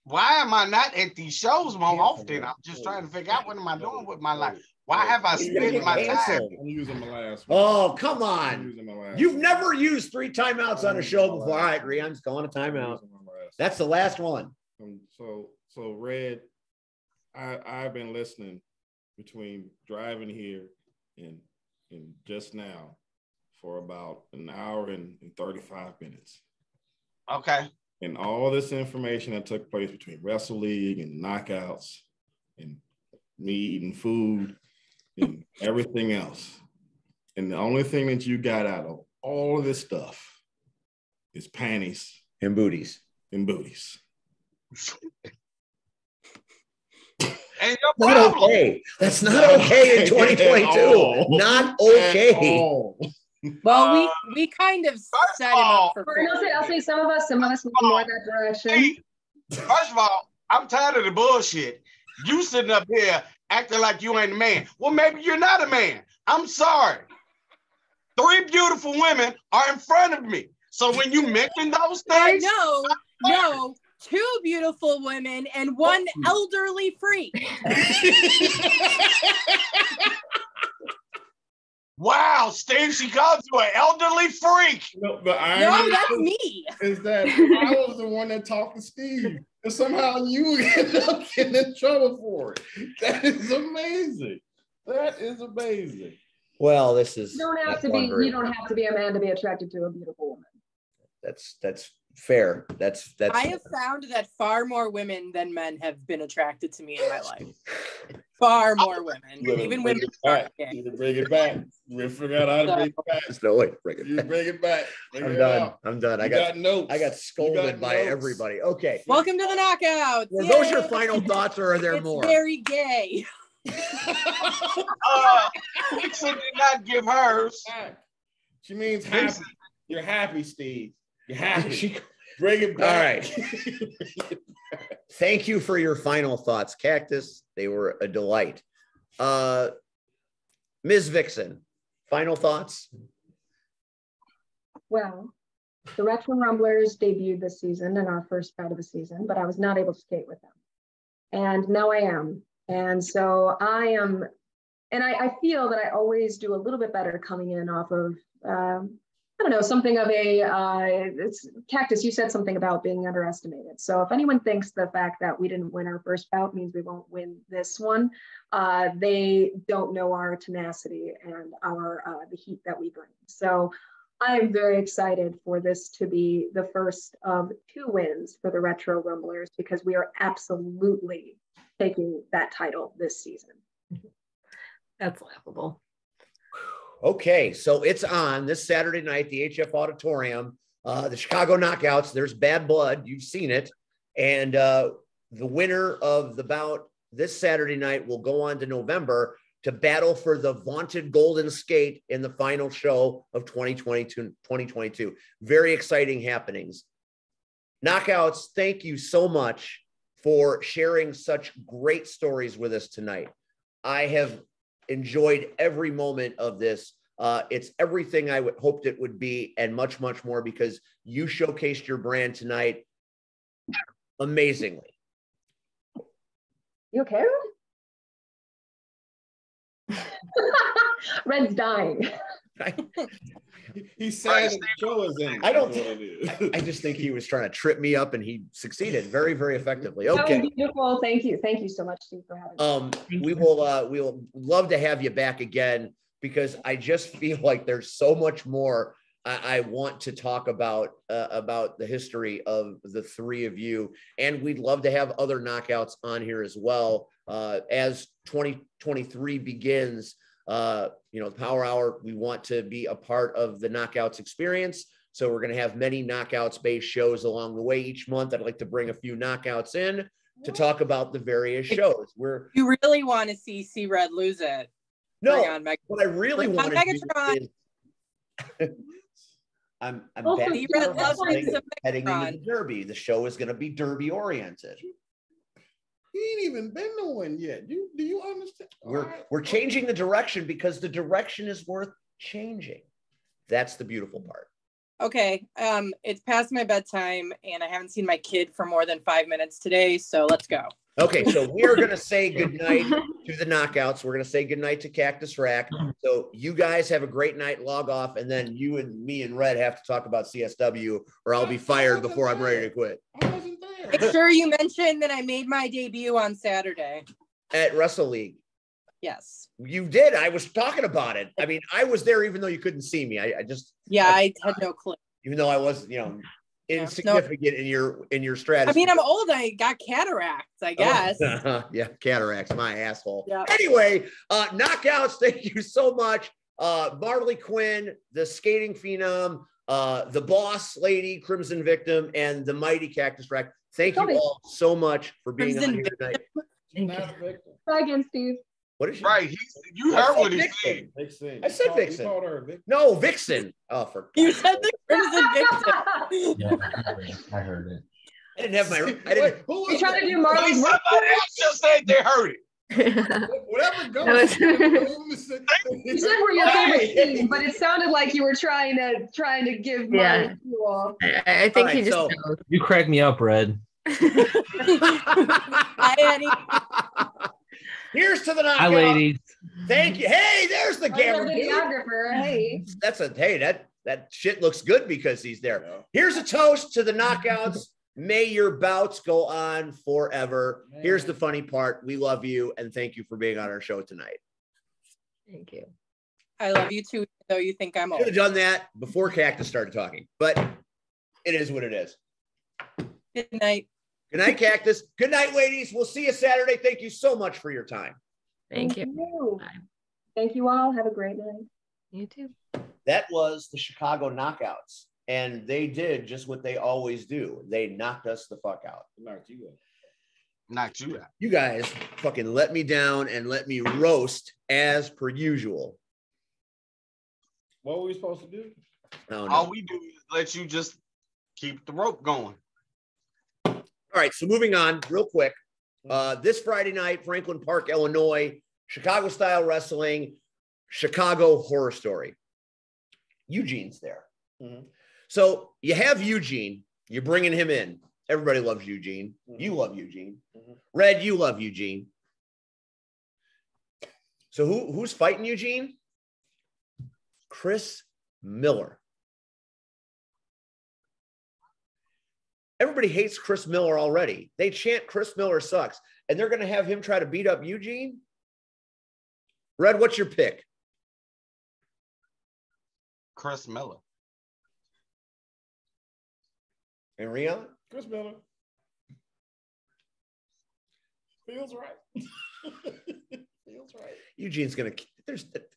Why am I not at these shows more often? I'm just trying to figure out what am I doing with my life. Why have I spent my time? I'm using my last one. Oh, come on. You've never used 3 timeouts on a show before. All right, Rian's calling a timeout. That's the last one. So Red, I've been listening between driving here and just now for about an hour and 35 minutes. Okay. And all this information that took place between Wrestle League and knockouts and me eating food and everything else. And the only thing that you got out of all of this stuff is panties and booties. And booties. And your not okay. That's not okay in 2022. Not okay. Well, we kind of set him up for. I'll say some of us move more that direction. First of all, I'm tired of the bullshit. You sitting up here acting like you ain't a man. Well, maybe you're not a man. I'm sorry. 3 beautiful women are in front of me. So when you mention those things, no, 2 beautiful women and 1 elderly freak. Wow, Steve, she calls you an elderly freak. No, but no, that's me. Is that I was the one that talked to Steve, and somehow you end up getting in trouble for it. That is amazing. That is amazing. Well, this is. You don't have to be a man to be attracted to a beautiful woman. That's fair. That's. I have found that far more women than men have been attracted to me in my life. Far more women, even women. Bring it back. We forgot how to bring it back. There's no way to bring it back. Bring it back. I'm done. I got notes. I got scolded by everybody. Okay. Welcome to the knockouts. Were those your final thoughts, or are there more? Very gay. Vixen did not give hers. She means happy. You're happy, Steve. You're happy. Bring it back. All right. Thank you for your final thoughts, Cactus. They were a delight. Ms. Vixen, final thoughts? Well, the Retro Rumblers debuted this season in our first bout of the season, but I was not able to skate with them. And now I am. And so I am, and I feel that I always do a little bit better coming in off of, I don't know, something of it's Cactus, you said something about being underestimated. So if anyone thinks the fact that we didn't win our first bout means we won't win this one, they don't know our tenacity and the heat that we bring. So I'm very excited for this to be the first of 2 wins for the Retro Rumblers, because we are absolutely taking that title this season. That's laughable. Okay, so it's on this Saturday night, the HF Auditorium, the Chicago Knockouts. There's bad blood. You've seen it. And the winner of the bout this Saturday night will go on to November to battle for the vaunted golden skate in the final show of 2022. Very exciting happenings. Knockouts, thank you so much for sharing such great stories with us tonight. I have enjoyed every moment of this. It's everything I hoped it would be, and much, much more, because you showcased your brand tonight amazingly. You okay, Red? Red's dying. He's sad that the show is in. I just think he was trying to trip me up, and he succeeded very, very effectively. Okay. Oh, beautiful. Thank you so much, Steve, for having me. We will love to have you back again, because I just feel like there's so much more I want to talk about the history of the 3 of you, and we'd love to have other knockouts on here as well as 2023 begins. The Power Hour, we want to be a part of the Knockouts experience. So we're going to have many Knockouts-based shows along the way each month. I'd like to bring a few Knockouts in to talk about the various shows. You really want to see C-Red lose it? No, what I really want to do is I'm heading into the Derby. The show is going to be Derby oriented. He ain't even been to one yet. Do you understand? We're changing the direction, because the direction is worth changing. That's the beautiful part. Okay, it's past my bedtime, and I haven't seen my kid for more than 5 minutes today, so let's go. Okay, so we are going to say goodnight to the Knockouts. We're going to say goodnight to Cactus Rack. So you guys have a great night, log off, and then you and me and Red have to talk about CSW, or I'll be fired before I'm ready to quit. Make sure you mention that I made my debut on Saturday. At Wrestle League. Yes. You did. I was talking about it. I mean, I was there even though you couldn't see me. I just I had no clue. Even though I was, insignificant in your strategy. I mean, I'm old. I got cataracts, I guess. Yeah, cataracts, my asshole. Yep. Anyway, knockouts. Thank you so much. Marley Quinn, the skating phenom, the boss lady, Crimson Victim, and the mighty Cactus Rack. Thank you all so much for being Crimson on here tonight. Try again, Steve. What is she? Right. You heard what he said. Vixen. I said Vixen. You called her Vixen. No, Vixen. Oh, for You said the Crimson Victim. Yeah, I heard it. I didn't have my. I didn't. You're trying to do Marley's work. Somebody else just said they heard it. Whatever goes. You said we're your favorite team, but it sounded like you were trying to give Marley fuel. I think he just knows. You crack me up, Red. Hi, Eddie. Here's to the knockout. Hi, ladies. Thank you. Hey, there's the camera. Videographer. Hey. That shit looks good because he's there. Yeah. Here's a toast to the knockouts. May your bouts go on forever. Man. Here's the funny part. We love you and thank you for being on our show tonight. Thank you. I love you too, though you think I'm old. Should have done that before Cactus started talking, but it is what it is. Good night. Good night, Cactus. Good night, ladies. We'll see you Saturday. Thank you so much for your time. Thank you. Thank you all. Have a great night. You too. That was the Chicago Knockouts. And they did just what they always do. They knocked us the fuck out. Knocked you out. Knocked you out. You guys fucking let me down and let me roast as per usual. What were we supposed to do? All we do is let you just keep the rope going. All right, so moving on real quick. This Friday night, Franklin Park, Illinois, Chicago style wrestling, Chicago horror story. Eugene's there. Mm-hmm. So you have Eugene, you're bringing him in. Everybody loves Eugene. Mm-hmm. You love Eugene. Mm-hmm. Red, you love Eugene. So who's fighting Eugene? Chris Miller. Everybody hates Chris Miller already. They chant Chris Miller sucks, and they're going to have him try to beat up Eugene? Red, what's your pick? Chris Miller. And Rion? Chris Miller. Feels right. Feels right. Eugene's going to...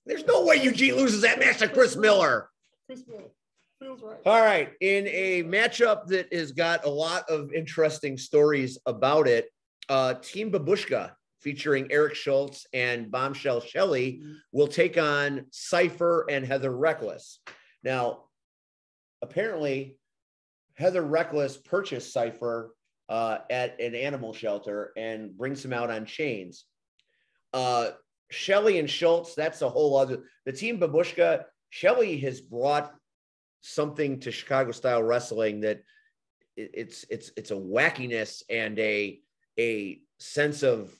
There's no way Eugene loses that match to Chris Miller. Chris Miller. Feels right. All right. In a matchup that has got a lot of interesting stories about it, Team Babushka, featuring Eric Schultz and Bombshell Shelley, will take on Cypher and Heather Reckless. Now, apparently, Heather Reckless purchased Cypher at an animal shelter and brings him out on chains. Shelley and Schultz, that's a whole other... The Team Babushka, Shelley has brought something to Chicago style wrestling that it's a wackiness and a sense of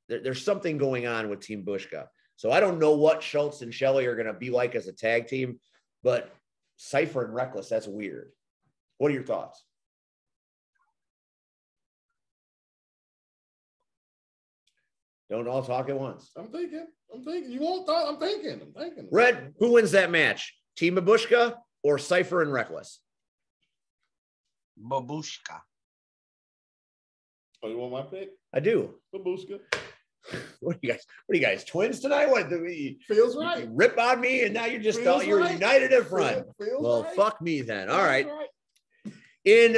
there's something going on with Team Bushka. So I don't know what Schultz and Shelley are going to be like as a tag team, but Cypher and Reckless, that's weird. What are your thoughts? Don't all talk at once. I'm thinking. You won't talk. I'm thinking. Red, who wins that match? Team Babushka or Cypher and Reckless? Babushka. Oh, you want my pick? I do. Babushka. What are you guys? Twins tonight? What do we? Feels right. You rip on me, and now you're just you're right. United in front. Well, right. Fuck me then. All right. In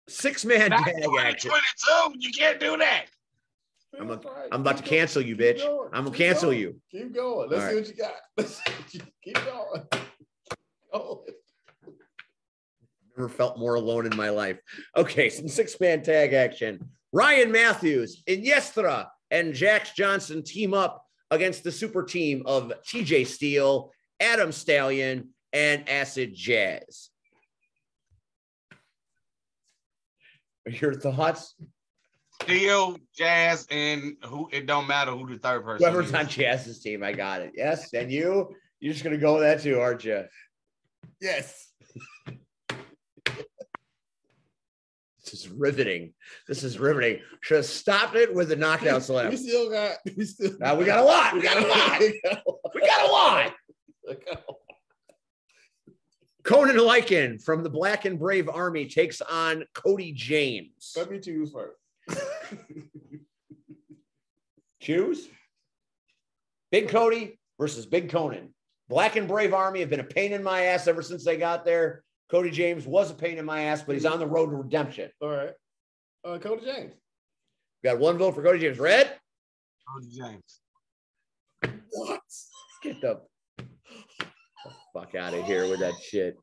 6-man tag action. 22. You can't do that. I'm about to cancel you, bitch. I'm gonna cancel you. Keep going. Let's see what you got. Keep going. Never felt more alone in my life. Okay, some 6-man tag action. Ryan Matthews, Iniestra, and Jax Johnson team up against the super team of TJ Steele, Adam Stallion, and Acid Jazz. Your thoughts? Steele, Jazz, and who? It don't matter who the third person Whoever's is. on Jazz's team, I got it. Yes, and you're just gonna go with that too, aren't you? Yes. This is riveting. This is riveting. Should have stopped it with the knockout slam. We got a lot. We got a lot. Conan Lycan from the Black and Brave Army takes on Cody James. Let me choose first. Choose. Big Cody versus Big Conan. Black and Brave Army have been a pain in my ass ever since they got there. Cody James was a pain in my ass, but he's on the road to redemption. All right. Cody James. Got one vote for Cody James. Red? Cody James. What? Get the fuck out of here with that shit.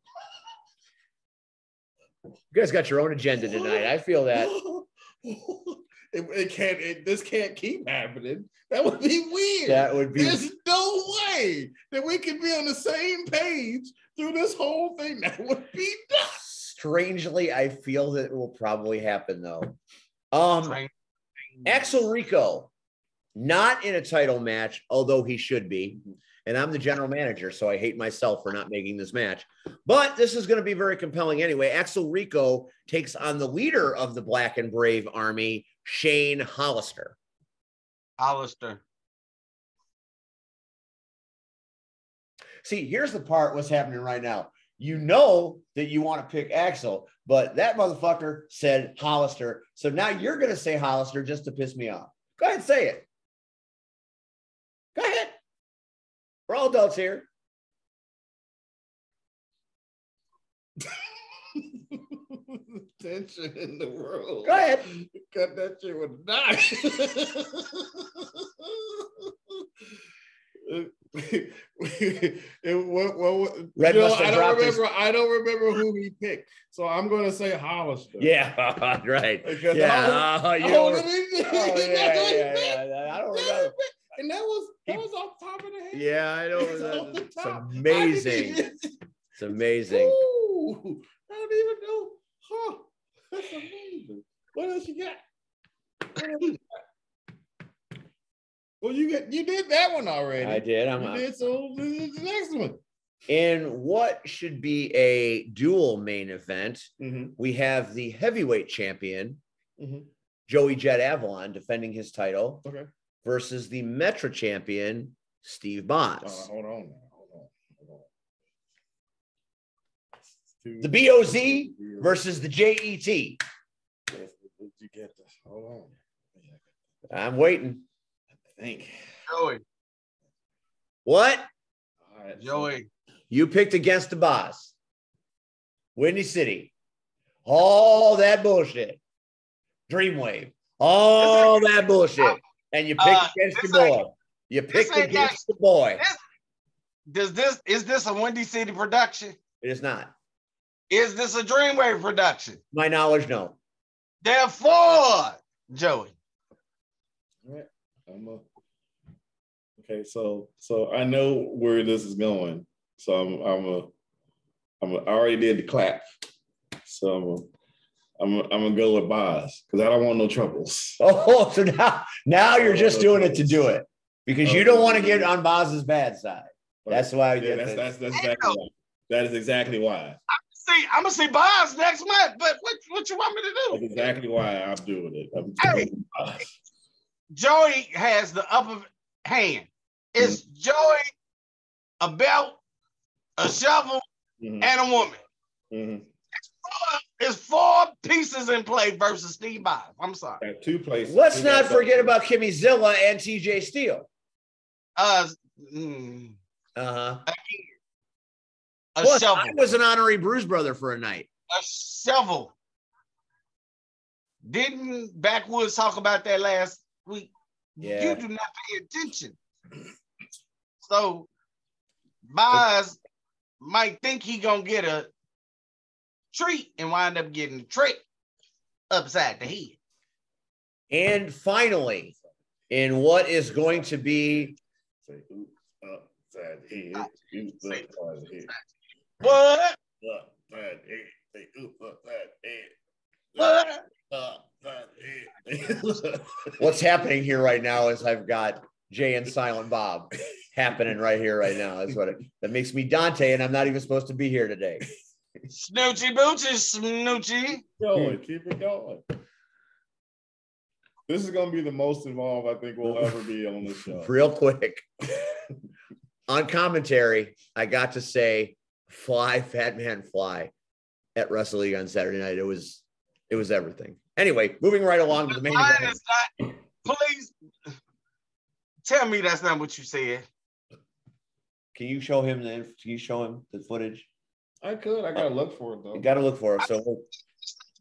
You guys got your own agenda tonight. I feel that. This can't keep happening. That would be weird. That would be. There's no way that we could be on the same page through this whole thing. That would be nuts. Strangely, I feel that it will probably happen though. Axel Rico, not in a title match, although he should be. And I'm the general manager, so I hate myself for not making this match. But this is going to be very compelling anyway. Axel Rico takes on the leader of the Black and Brave Army, Shane Hollister. See, here's the part what's happening right now. You know that you want to pick Axel, but that motherfucker said Hollister. So now you're going to say Hollister just to piss me off. Go ahead and say it. Go ahead. We're all adults here. Tension in the world. Go ahead. Cut that shit with a knife. I don't remember who he picked, so I'm going to say Hollister. Yeah, right. Yeah, I don't remember. And that was off the top of the head. Yeah, I know. It's amazing. It's amazing. Ooh, I don't even know. Huh? That's amazing. What else you got? Well, you did that one already. I did. So this is the next one. In what should be a dual main event, we have the heavyweight champion, Joey Jet Avalon, defending his title versus the Metro champion, Steve Boz. Hold on. The BOZ versus the JET. Did you get this? Hold on. I'm waiting. I think. Joey. What? All right, Joey. You picked against the Boz. Windy City. All that bullshit. Dreamwave. All that bullshit. And you picked against the boy. You picked against the boy. Is this a Windy City production? It is not. Is this a Dreamwave production? My knowledge, no. Therefore, Joey. All right. Okay, so I know where this is going. So I already did the clap. So I'm gonna go with Boz because I don't want no troubles. Oh, so now you're just doing it to do it because you don't want to get on Boz's bad side. That's why I did that's exactly why. That is exactly why. I'm gonna see Boz next month, but what you want me to do? That's exactly why I'm doing it. Hey, Joey has the upper hand. Is Joey a belt, a shovel, and a woman? It's four pieces in play versus Steve Boz. I'm sorry. At 2 places. Let's not forget about Kimmy Zilla and TJ Steele. Plus, shovel. I was an honorary Bruise Brother for a night. A shovel. Didn't Backwoods talk about that last week? Yeah. You do not pay attention. So Boz might think he gonna get a treat and wind up getting a trick upside the head. And finally, in what is going to be upside the head. Upside the head. What? Upside the head. What? What's happening here right now is I've got Jay and Silent Bob happening right here, right now. That's what that makes me Dante, and I'm not even supposed to be here today. Snoochie Boochie, Snoochie. Keep it going. This is going to be the most involved I think we'll ever be on this show. Real quick. On commentary, I got to say, fly, fat man, fly at Wrestle League on Saturday night. It was everything. Anyway, moving right along to the main event. Please tell me that's not what you said. Can you show him the footage? I could. I gotta look for it though. You gotta look for it. So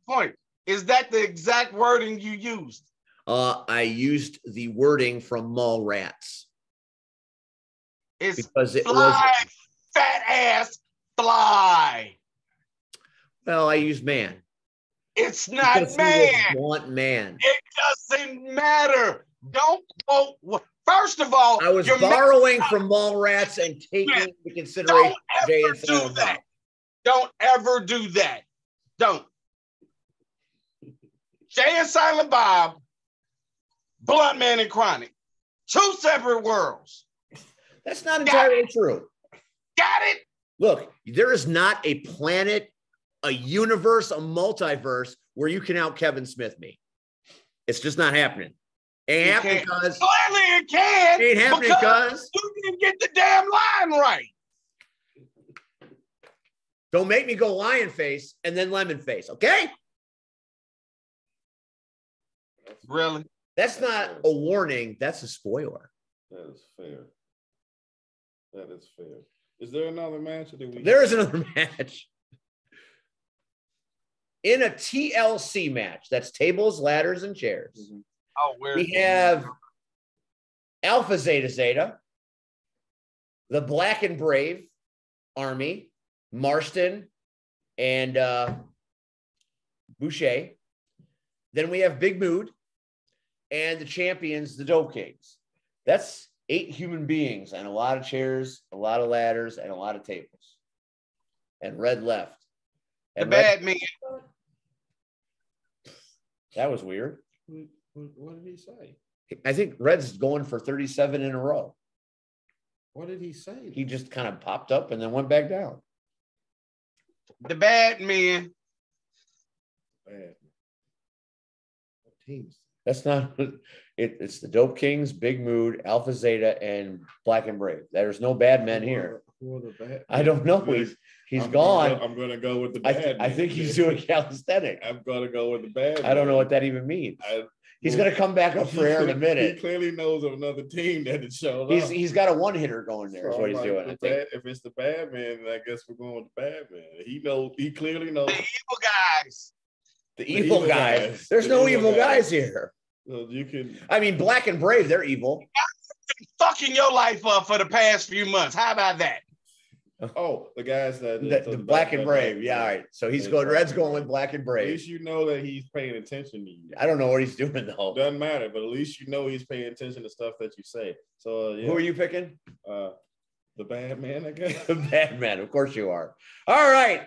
point. Is that the exact wording you used? I used the wording from Mallrats. It's because it fly, was fat ass, fly. Well, I used man. It's not because man. Want man. It doesn't matter. Don't quote. First of all, I was borrowing from Mallrats and taking into consideration Jay and do that. Don't ever do that. Don't. Jay and Silent Bob, Blunt Man and Chronic, two separate worlds. That's not entirely true. Got it? Look, there is not a planet, a universe, a multiverse where you can out Kevin Smith me. It's just not happening. Ain't happening because clearly it can. Ain't happening because you didn't get the damn line right. Don't make me go lion face and then lemon face, okay? Really? That's not a warning. That's a spoiler. That is fair. That is fair. Is there another match? There is another match. In a TLC match, that's tables, ladders, and chairs. Mm-hmm. Oh, we have Alpha Zeta Zeta, the Black and Brave Army, Marston, and Boucher. Then we have Big Mood and the champions, the Dope Kings. That's 8 human beings and a lot of chairs, a lot of ladders, and a lot of tables. And Red left. And the bad man. That was weird. What did he say? I think Red's going for 37 in a row. What did he say? He just kind of popped up and then went back down. The bad man. Bad. What teams? That's not it's the Dope Kings, Big Mood, Alpha Zeta, and Black and Brave. There's no bad men here. Who are the bad? I don't know. He's gone. I'm gonna go with the bad. I think he's doing calisthenic. I'm gonna go with the bad. I don't know what that even means. He's gonna come back up for air in a minute. He clearly knows of another team that had shown up. He's He's got a one-hitter going there. Is what he's doing. I think. If it's the bad man, then I guess we're going with the bad man. He clearly knows. The evil guys. The evil guys. There's no evil guys here. So you can. I mean, Black and Brave, they're evil. Fucking your life up for the past few months. How about that? Oh, the guys that the Black and Brave. Yeah, all right. So he's going. Red's going with Black and Brave. At least you know that he's paying attention to you. I don't know what he's doing though. Doesn't matter, but at least you know he's paying attention to stuff that you say. So yeah. Who are you picking? The bad man, I guess. The bad man, of course you are. All right.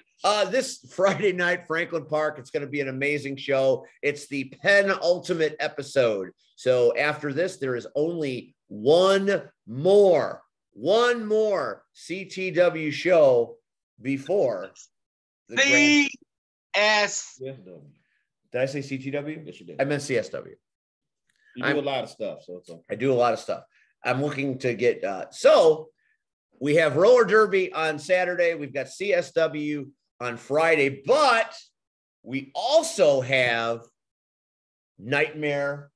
This Friday night, Franklin Park, it's going to be an amazing show. It's the penultimate episode. So after this, there is only one more CTW show before the CSW. Did I say CTW? Yes, you did. I meant CSW. You do a lot of stuff, so it's okay. I do a lot of stuff. I'm looking to get so we have roller derby on Saturday. We've got CSW on Friday, but we also have Nightmare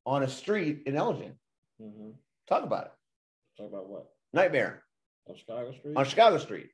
on a Street in Elgin. Mm-hmm. Talk about it. Talk about what? Nightmare on Chicago Street. On Chicago Street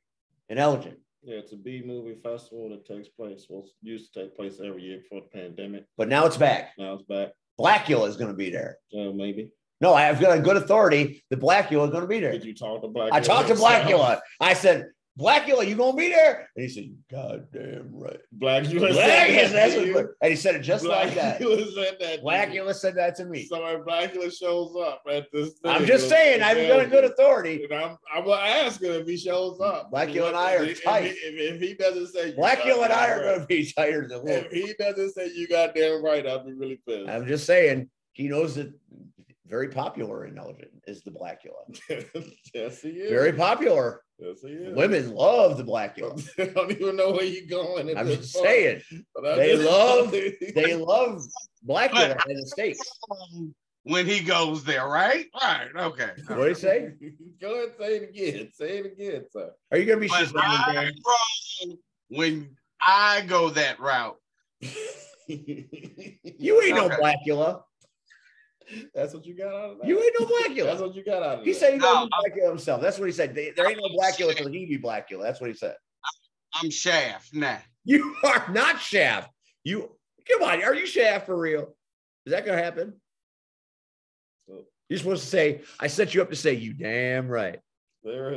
in Elgin. Yeah, it's a B-movie festival that takes place. Well, it used to take place every year before the pandemic. But now it's back. Now it's back. Blackula is going to be there. Maybe. No, I have got a good authority. The Blackula is going to be there. Did you talk to Blackula? I talked to Blackula. I said, Blackula, you going to be there? And he said, goddamn right. Blackula said that. And he said it just like that. Said that. Blackula said that to me. So when Blackula shows up at this thing, I'm just saying, I've got a good authority. And I'm going to ask him if he shows up. Blackula and I are tight. If he doesn't say Blackula and I are going to be tighter than If he doesn't say you goddamn right, I'll be really pissed. I'm just saying, he knows that very popular in Elgin is the Blackula. Yes, he is. Very popular. Yes, he is. Women love the Blackula. I don't even know where you're going. I'm just saying. They love Blackula and the steaks. When he goes there, right? Right. Okay. What do you say? Go ahead and say it again. Say it again, sir. Are you going to be Shazam? When I go that route. You ain't no Blackula. That's what you got out of that. You ain't no Blackula. That's what you got out of that. He said he don't be Blackula himself. That's what he said. There ain't no Blackula till he be Blackula. That's what he said. I'm Shaft now. You are not Shaft. You come on. Are you Shaft for real? Is that gonna happen? You're supposed to say, I set you up to say, you damn right. There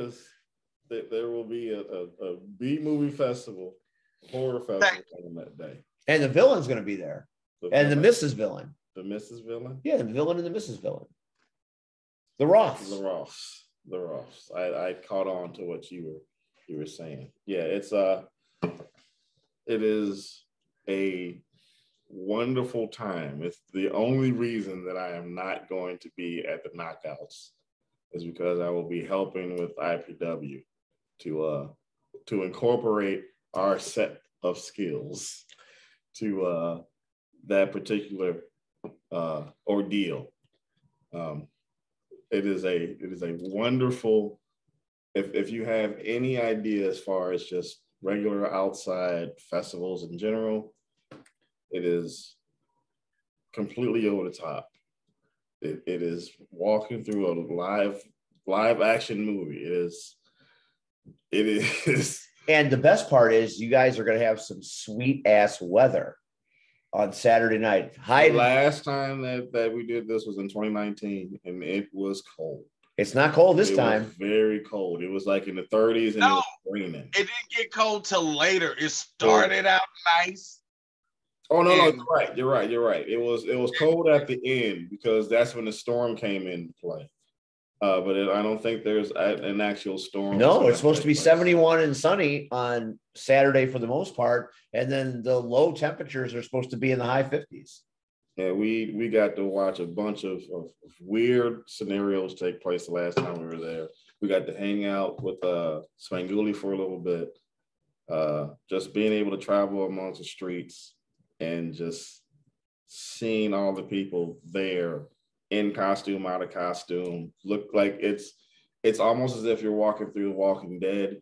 will be a B movie festival, horror festival on that day. And the villain's going to be there. And the Mrs. Villain. The Mrs. Villain? Yeah, the villain and the Mrs. Villain. The Roths. The Roths. I caught on to what you were saying. Yeah, it is a wonderful time. It's the only reason that I am not going to be at the knockouts is because I will be helping with IPW to incorporate our set of skills to that particular ordeal. It is a wonderful. If you have any idea as far as just regular outside festivals in general, it is completely over the top. It is walking through a live action movie. It is. And the best part is you guys are going to have some sweet ass weather on Saturday night. The last time that we did this was in 2019, and it was cold. It's not cold this time. It was very cold. It was like in the 30s, and it was raining. It didn't get cold till later. It started out nice. Oh no, you're right. It was cold at the end because that's when the storm came into play. But I don't think there's an actual storm. No, it's supposed to be 71 and sunny on Saturday for the most part, and then the low temperatures are supposed to be in the high 50s. Yeah, we got to watch a bunch of weird scenarios take place the last time we were there. We got to hang out with Svengoolie for a little bit, just being able to travel amongst the streets and just seeing all the people there in costume, out of costume, look like it's almost as if you're walking through The Walking Dead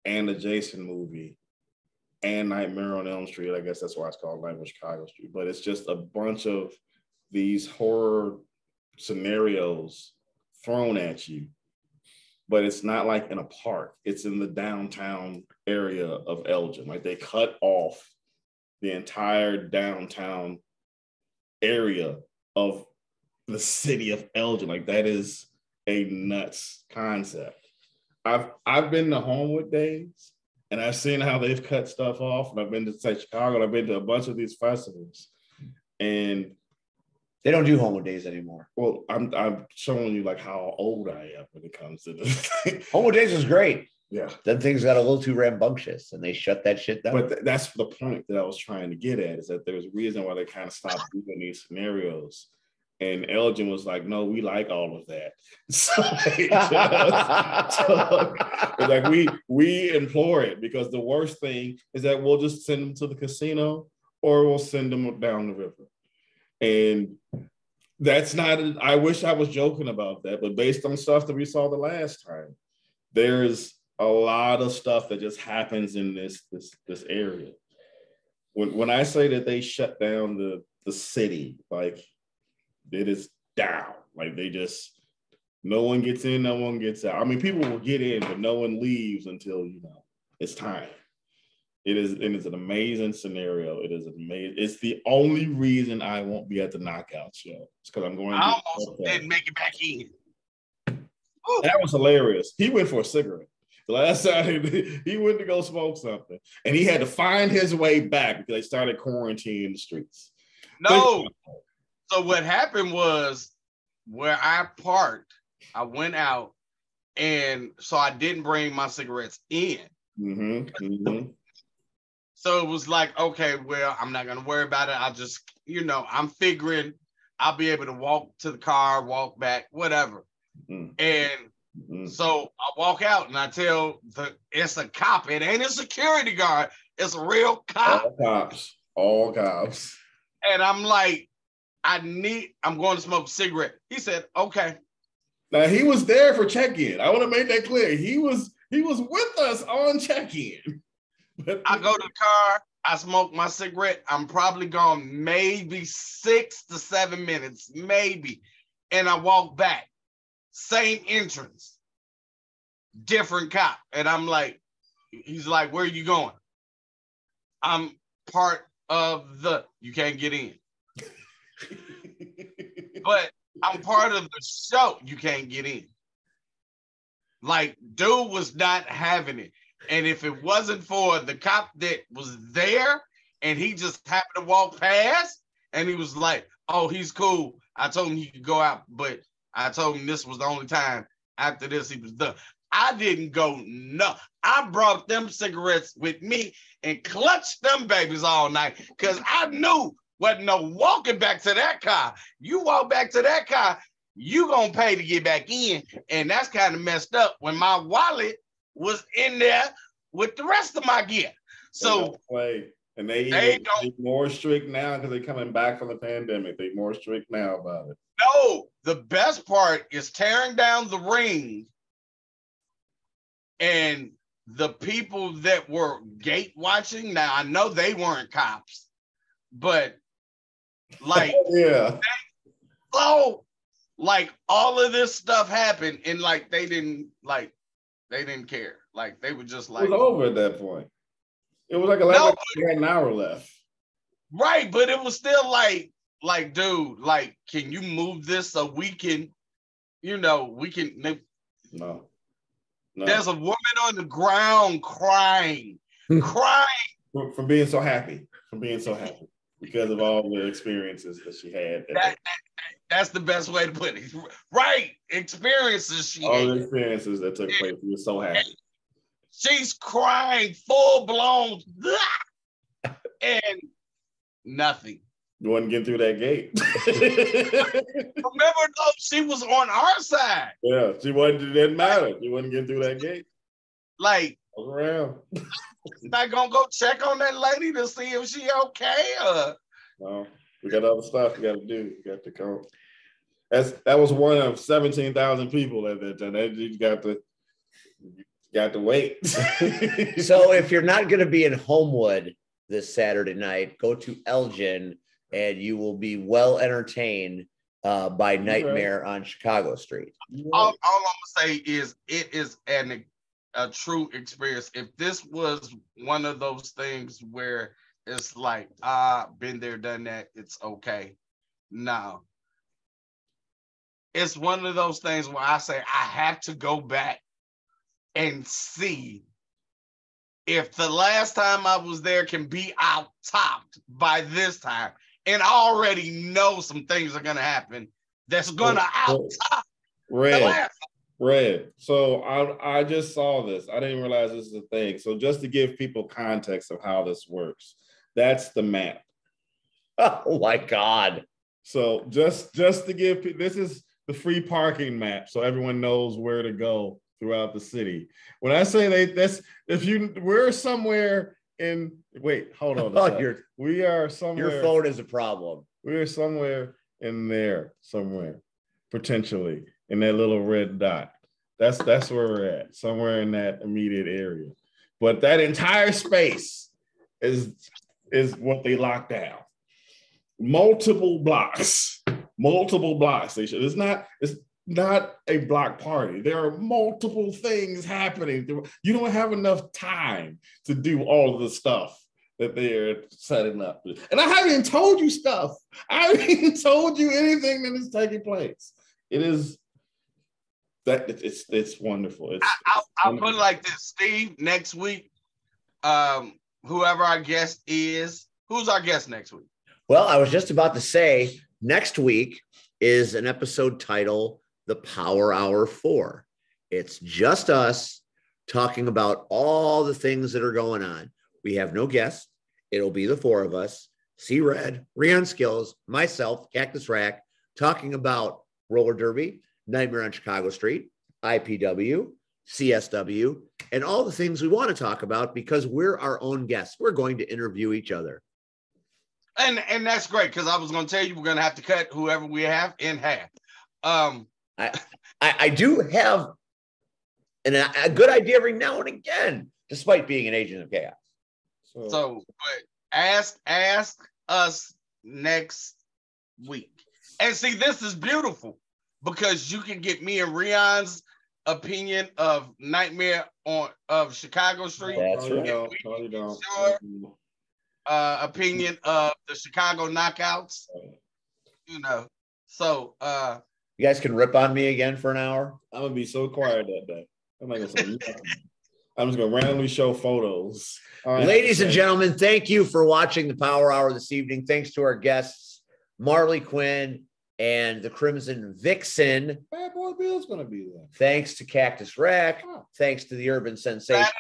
and the Jason movie and Nightmare on Elm Street. I guess that's why it's called Nightmare on Chicago Street. But it's just a bunch of these horror scenarios thrown at you. But it's not like in a park. It's in the downtown area of Elgin. Like they cut off the entire downtown area of the city of Elgin. Like that is a nuts concept. I've been to Homewood Days and I've seen how they've cut stuff off, and I've been to Chicago, and I've been to a bunch of these festivals, and they don't do Homewood Days anymore. Well, I'm showing you like how old I am when it comes to this. Homewood Days was great. Yeah. Then things got a little too rambunctious and they shut that shit down. But that's the point that I was trying to get at, is that there's a reason why they kind of stopped doing these scenarios. And Elgin was like, no, we like all of that. So like we implore it, because the worst thing is that we'll just send them to the casino or we'll send them down the river. And that's not, I wish I was joking about that, but based on stuff that we saw the last time, there's a lot of stuff that just happens in this area. When I say that they shut down the city, like it is down. Like they just, no one gets in, no one gets out. I mean, people will get in, but no one leaves until, it's time. It is an amazing scenario. It is amazing. It's the only reason I won't be at the knockout show. It's because I'm going to. I almost didn't make it back in. Ooh. That was hilarious. He went for a cigarette. The last time he went to go smoke something, and he had to find his way back because they started quarantining the streets. No. So what happened was, where I parked, I went out, and so I didn't bring my cigarettes in. Mm-hmm. Mm-hmm. So it was like, okay, well, I'm not going to worry about it. I'll just, I'm figuring I'll be able to walk to the car, walk back, whatever. And so I walk out and I tell it's a cop. It ain't a security guard. It's a real cop. All cops. And I'm like, I'm going to smoke a cigarette. He said, okay. Now he was there for check-in. I want to make that clear. He was with us on check-in. I go to the car, I smoke my cigarette. I'm probably gone maybe 6 to 7 minutes, maybe. And I walk back. Same entrance. Different cop. And I'm like, he's like, where are you going? I'm part of you can't get in. But I'm part of the show. You can't get in. Like, dude was not having it. And if it wasn't for the cop that was there and he just happened to walk past and he was like, oh, he's cool. I told him he could go out, but I told him this was the only time. After this, he was done. I didn't go, no. I brought them cigarettes with me and clutched them babies all night because I knew wasn't no walking back to that car. You walk back to that car, you gonna pay to get back in. And that's kind of messed up when my wallet was in there with the rest of my gear. So and they more strict now because they're coming back from the pandemic. They're more strict now about it. No, the best part is tearing down the ring and the people that were gate watching. Now I know they weren't cops, but like like all of this stuff happened and like they didn't care. Like they were just like it was over at that point. It was like 11 we had an hour left. Right, but it was still like dude, like, can you move this so we can, No. There's a woman on the ground crying from being so happy, because of all the experiences that she had. That's the best way to put it. Right, experiences all the experiences that took place. She was so happy. She's crying full blown, and nothing. You wasn't getting through that gate. Remember, though, she was on our side. Yeah, she wasn't. It didn't matter. She wasn't getting through that gate. Like, look around. Not gonna go check on that lady to see if she okay or. No, we got other stuff we got to do. We got to come. That was one of 17,000 people at that time. You got to wait. So if you're not going to be in Homewood this Saturday night, go to Elgin and you will be well entertained by Nightmare on Chicago Street. All I'm gonna say is it is a true experience. If this was one of those things where it's like, been there, done that, it's okay. No. It's one of those things where I say I have to go back and see if the last time I was there can be out-topped by this time. And I already know some things are going to happen that's going to out-top the last time. Red. So I just saw this. I didn't realize this is a thing. So just to give people context of how this works, that's the map. Oh my God. So just to give people, this is the free parking map. So everyone knows where to go throughout the city. When I say we're somewhere in, wait, hold on. We are somewhere. Your phone is a problem. We are somewhere in there, somewhere, potentially, in that little red dot. That's where we're at, somewhere in that immediate area. But that entire space is what they locked down. Multiple blocks. It's not a block party. There are multiple things happening. You don't have enough time to do all of the stuff that they're setting up. And I haven't even told you stuff. I haven't even told you anything that is taking place. It is that it's wonderful. I'll put it like this, Steve. Next week, whoever our guest is, who's our guest next week? Well, I was just about to say next week is an episode titled The Power Hour 4. It's just us talking about all the things that are going on. We have no guests. It'll be the four of us, C-Red, Rion Skills, myself, Cactus Rack, talking about roller derby, Nightmare on Chicago Street, IPW, CSW, and all the things we want to talk about because we're our own guests. We're going to interview each other. And that's great because I was going to tell you we're going to have to cut whoever we have in half. I do have a good idea every now and again, despite being an agent of chaos. So but ask us next week. And see, this is beautiful because you can get me and Rion's opinion of Nightmare of Chicago Street. That's right. No, you don't. Opinion of the Chicago Knockouts. You know, so you guys can rip on me again for an hour. I'm gonna be so quiet that day. I'm not gonna say nothing. I'm just gonna randomly show photos. Ladies and gentlemen, thank you for watching the Power Hour this evening. Thanks to our guests, Marley, Quinn, and the Crimson Vixen. Bad Boy Bill's gonna be there. Thanks to Cactus Rack. Thanks to the Urban Sensation.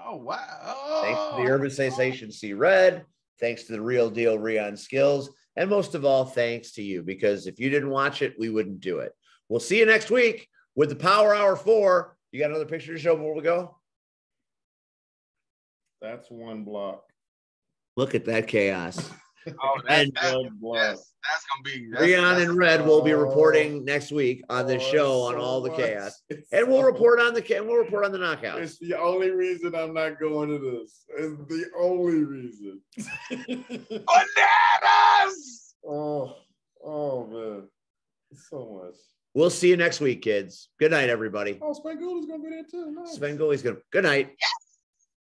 Oh, wow. Thanks to the Urban Sensation C Red. Thanks to the Real Deal Rion Skills. And most of all, thanks to you, because if you didn't watch it, we wouldn't do it. We'll see you next week with the Power Hour 4. You got another picture to show before we go? That's one block. Look at that chaos. Oh, that's gonna be Rion and Red will be reporting next week on this show on all the chaos, and we'll report on the knockouts. It's the only reason I'm not going to this. It's the only reason. Bananas! Oh man, so much. We'll see you next week, kids. Good night, everybody. Oh, Spangooli's gonna be there too. Nice. Spangooli's gonna. Good night. Yes!